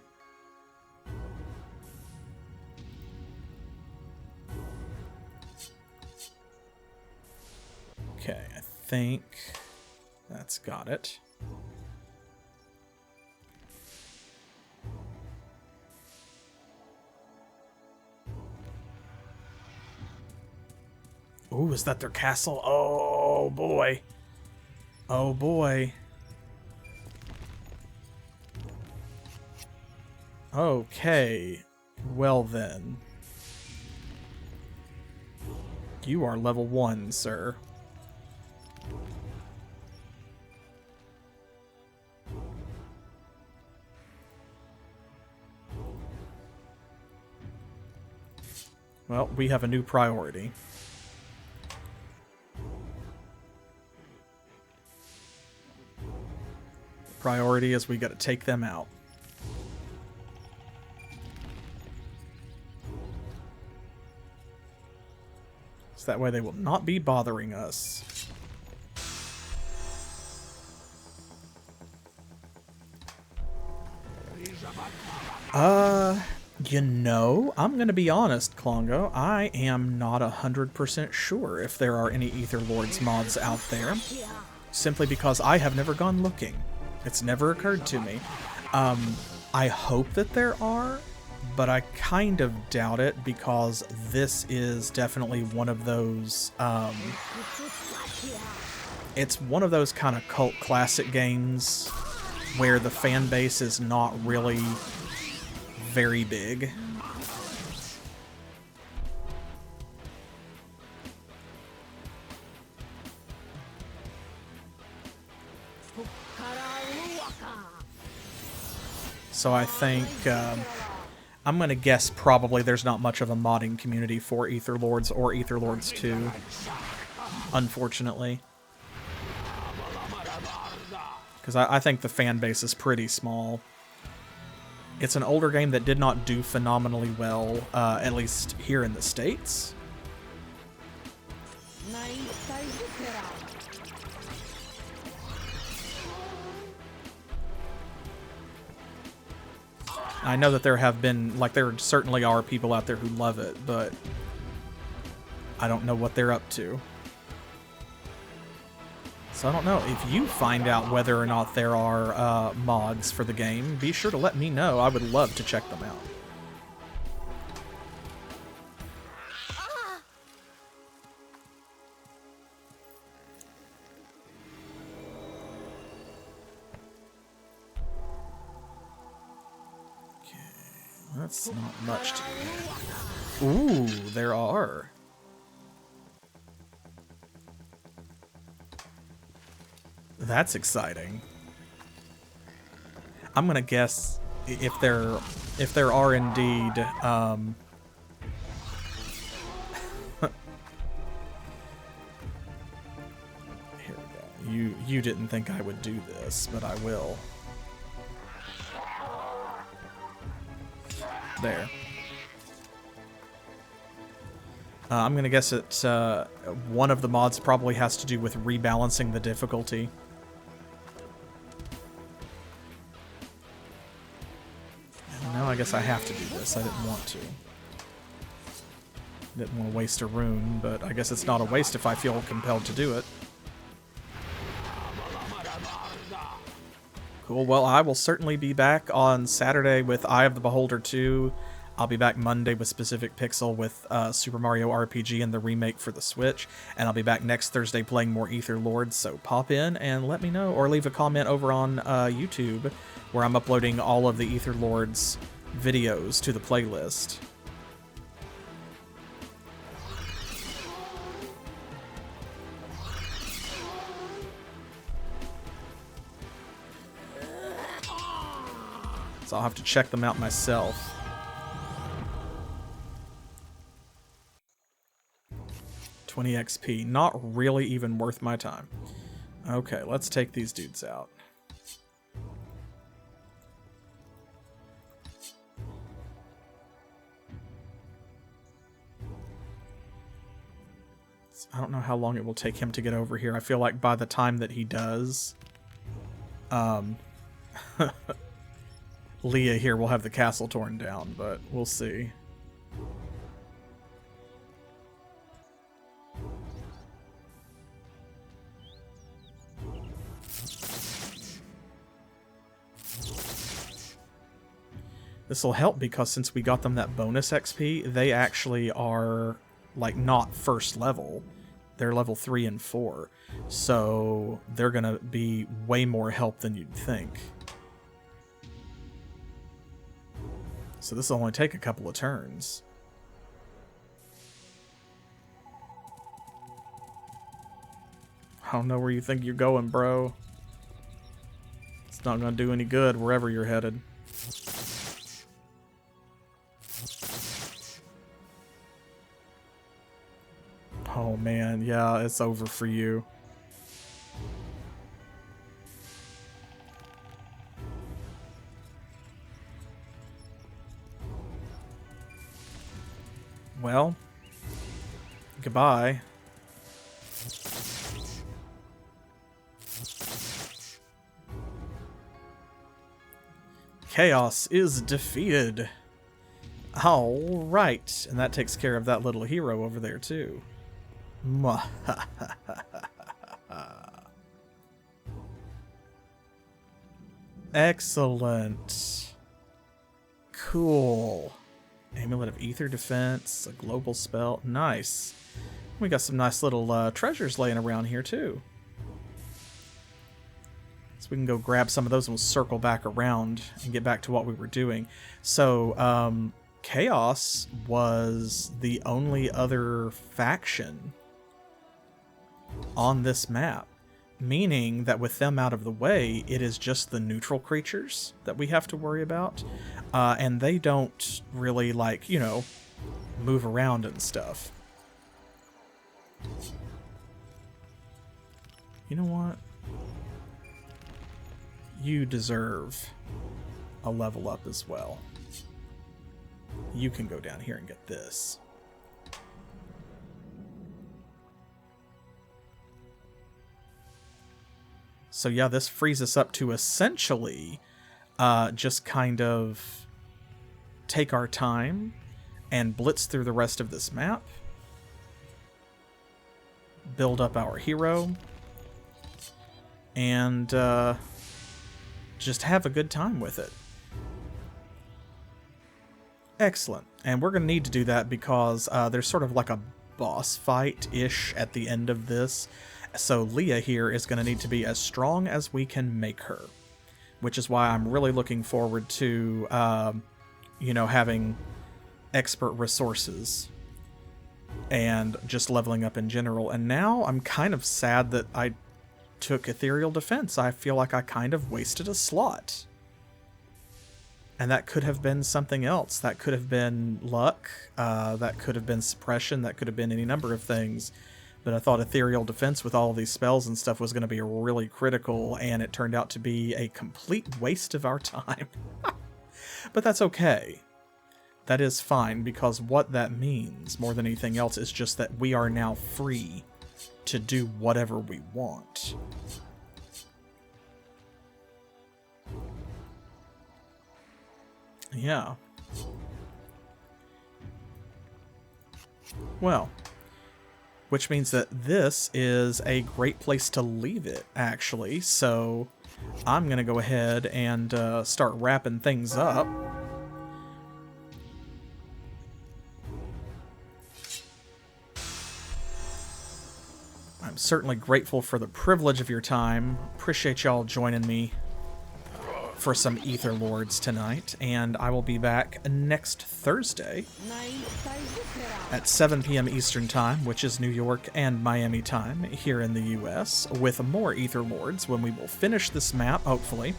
Okay, I think that's got it. Ooh, is that their castle? Oh, boy. Oh, boy. Okay. Well, then. You are level 1, sir. Well, we have a new priority. Priority is we got to take them out. So that way they will not be bothering us. You know, I'm gonna be honest, Klongo. I am not 100% sure if there are any Etherlords mods out there. Simply because I have never gone looking. It's never occurred to me. I hope that there are, but I kind of doubt it because this is definitely one of those, it's one of those kind of cult classic games where the fan base is not really very big. So I think, I'm gonna guess probably there's not much of a modding community for Etherlords or Etherlords 2, unfortunately. Because I think the fan base is pretty small. It's an older game that did not do phenomenally well, at least here in the States. I know that there have been, like, there certainly are people out there who love it, but I don't know what they're up to. So I don't know. If you find out whether or not there are mods for the game, be sure to let me know. I would love to check them out. Okay, that's not much to do. Ooh, there are. That's exciting. I'm gonna guess if there are indeed here we go. You didn't think I would do this, but I will. There. I'm gonna guess that one of the mods probably has to do with rebalancing the difficulty. No, I guess I have to do this. I didn't want to. Didn't want to waste a rune, but I guess it's not a waste if I feel compelled to do it. Cool. Well, I will certainly be back on Saturday with Eye of the Beholder 2. I'll be back Monday with Specific Pixel with Super Mario RPG and the remake for the Switch. And I'll be back next Thursday playing more Etherlords, so pop in and let me know. Or leave a comment over on YouTube, where I'm uploading all of the Etherlords videos to the playlist. So I'll have to check them out myself. $20 XP. Not really even worth my time. Okay, let's take these dudes out. I don't know how long it will take him to get over here. I feel like by the time that he does, Leah here will have the castle torn down, but we'll see. This will help because since we got them that bonus XP, they actually are, like, not first level. They're level 3 and 4. So they're going to be way more help than you'd think. So this will only take a couple of turns. I don't know where you think you're going, bro. It's not going to do any good wherever you're headed. Oh man, yeah, it's over for you. Well, Goodbye. Chaos is defeated. All right, and that takes care of that little hero over there too. Excellent. Cool. Amulet of Ether Defense, a global spell. Nice. We got some nice little treasures laying around here too. So we can go grab some of those and we'll circle back around and get back to what we were doing. So, Chaos was the only other faction on this map, meaning that with them out of the way, it is just the neutral creatures that we have to worry about, and they don't really, like, you know, move around and stuff. You know what? You deserve a level up as well. You can go down here and get this. So yeah, this frees us up to essentially just kind of take our time and blitz through the rest of this map. Build up our hero. And just have a good time with it. Excellent. And we're going to need to do that because there's sort of like a boss fight-ish at the end of this. So Leah here is going to need to be as strong as we can make her. Which is why I'm really looking forward to, you know, having expert resources. And just leveling up in general. And now I'm kind of sad that I took Ethereal Defense. I feel like I kind of wasted a slot. And that could have been something else. That could have been luck. That could have been suppression. That could have been any number of things. But I thought Ethereal Defense with all of these spells and stuff was going to be really critical, and it turned out to be a complete waste of our time. But that's okay. That is fine, because what that means, more than anything else, is just that we are now free to do whatever we want. Yeah. Well, which means that this is a great place to leave it, actually. So I'm going to go ahead and start wrapping things up. I'm certainly grateful for the privilege of your time. Appreciate y'all joining me for some Etherlords tonight, and I will be back next Thursday at 7 p.m. Eastern Time, which is New York and Miami time here in the US, with more Etherlords when we will finish this map, hopefully,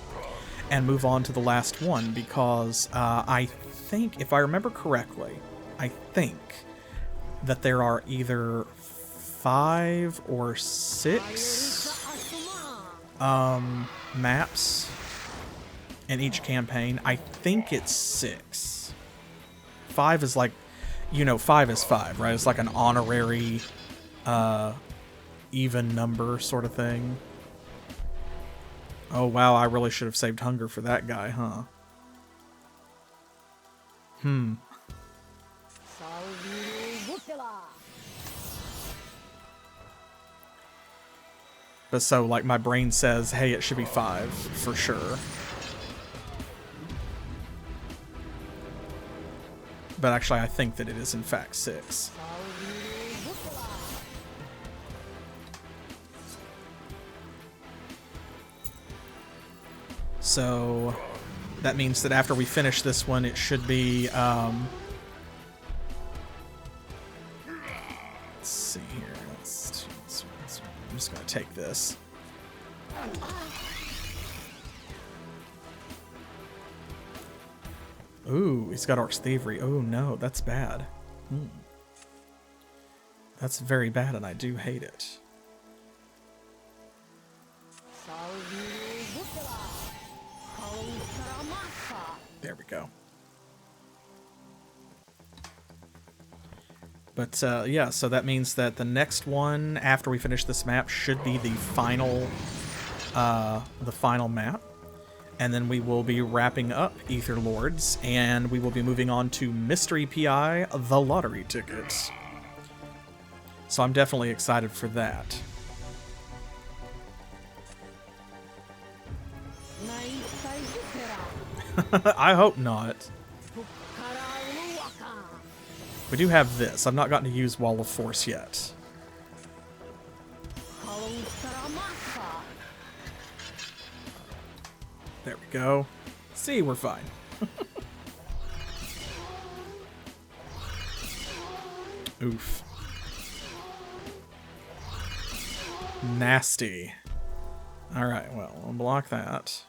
and move on to the last one, because I think, if I remember correctly, I think that there are either 5 or 6 maps in each campaign. I think it's 6. 5 is like, you know, 5 is 5, right? It's like an honorary, even number sort of thing. Oh, wow, I really should have saved hunger for that guy, huh? But so, like, my brain says, hey, it should be 5, for sure. But actually, I think that it is, in fact, 6. So, that means that after we finish this one, it should be, let's see here. I'm just going to take this. Ooh, he's got Orc's Thievery. Oh no, that's bad. That's very bad, and I do hate it. There we go. But yeah, so that means that the next one after we finish this map should be the final map. And then we will be wrapping up Etherlords, and we will be moving on to Mystery PI, the lottery tickets. So I'm definitely excited for that. I hope not. We do have this. I've not gotten to use Wall of Force yet. There we go. See, we're fine. Oof. Nasty. Alright, well, we'll block that.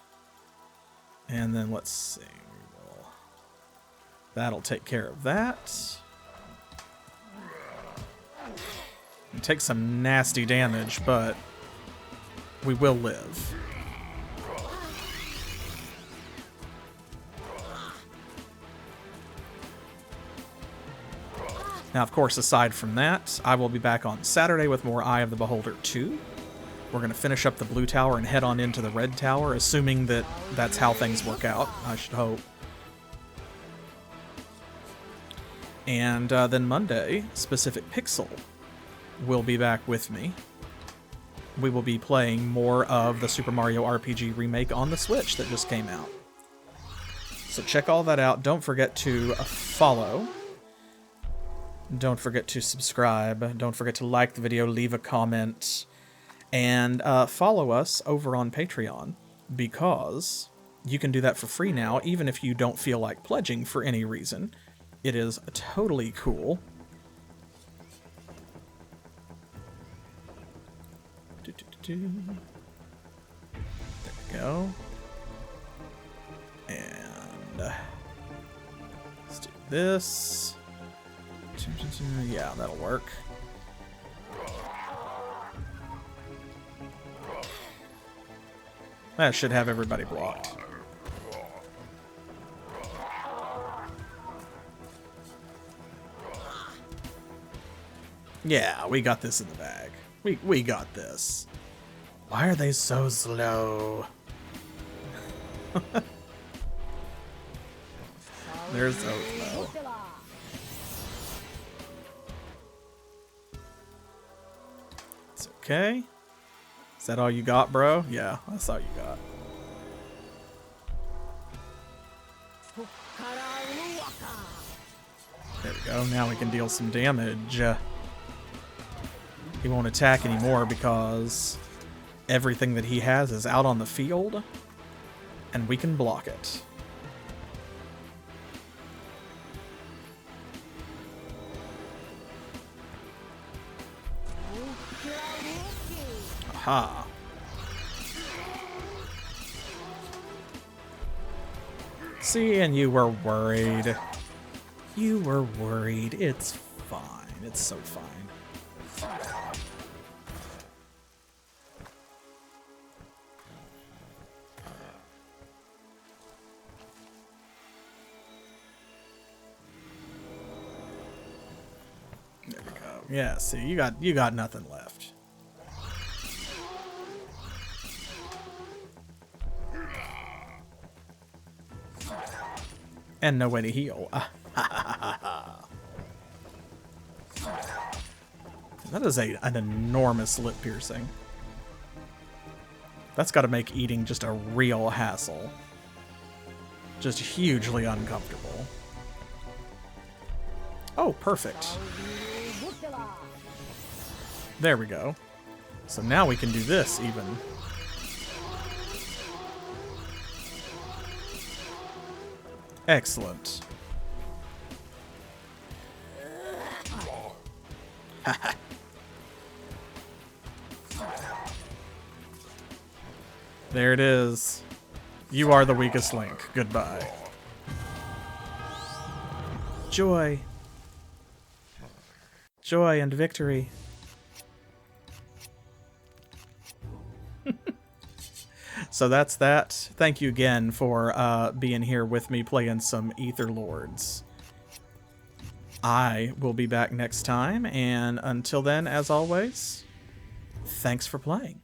And then let's see. That'll take care of that. It takes some nasty damage, but we will live. Now, of course, aside from that, I will be back on Saturday with more Eye of the Beholder 2. We're going to finish up the blue tower and head on into the red tower, assuming that that's how things work out, I should hope. And then Monday, Specific Pixel will be back with me. We will be playing more of the Super Mario RPG remake on the Switch that just came out. So check all that out. Don't forget to follow. Don't forget to subscribe. Don't forget to like the video, leave a comment, and follow us over on Patreon, because you can do that for free now, even if you don't feel like pledging for any reason. It is totally cool. There we go. And let's do this. Yeah, that'll work. That should have everybody blocked. Yeah, we got this in the bag. We got this. Why are they so slow? They're so slow. It's okay. Is that all you got, bro? Yeah, that's all you got. There we go. Now we can deal some damage. He won't attack anymore because everything that he has is out on the field, and we can block it. Aha. See, and you were worried. You were worried. It's fine. It's so fine. There we go. Yeah, see, you got nothing left. And no way to heal. That is an enormous lip piercing. That's got to make eating just a real hassle. Just hugely uncomfortable. Oh, perfect. There we go. So now we can do this even. Excellent. There it is. You are the weakest link. Goodbye. Joy. Joy and victory. So that's that. Thank you again for being here with me playing some Etherlords. I will be back next time, and until then, as always, thanks for playing.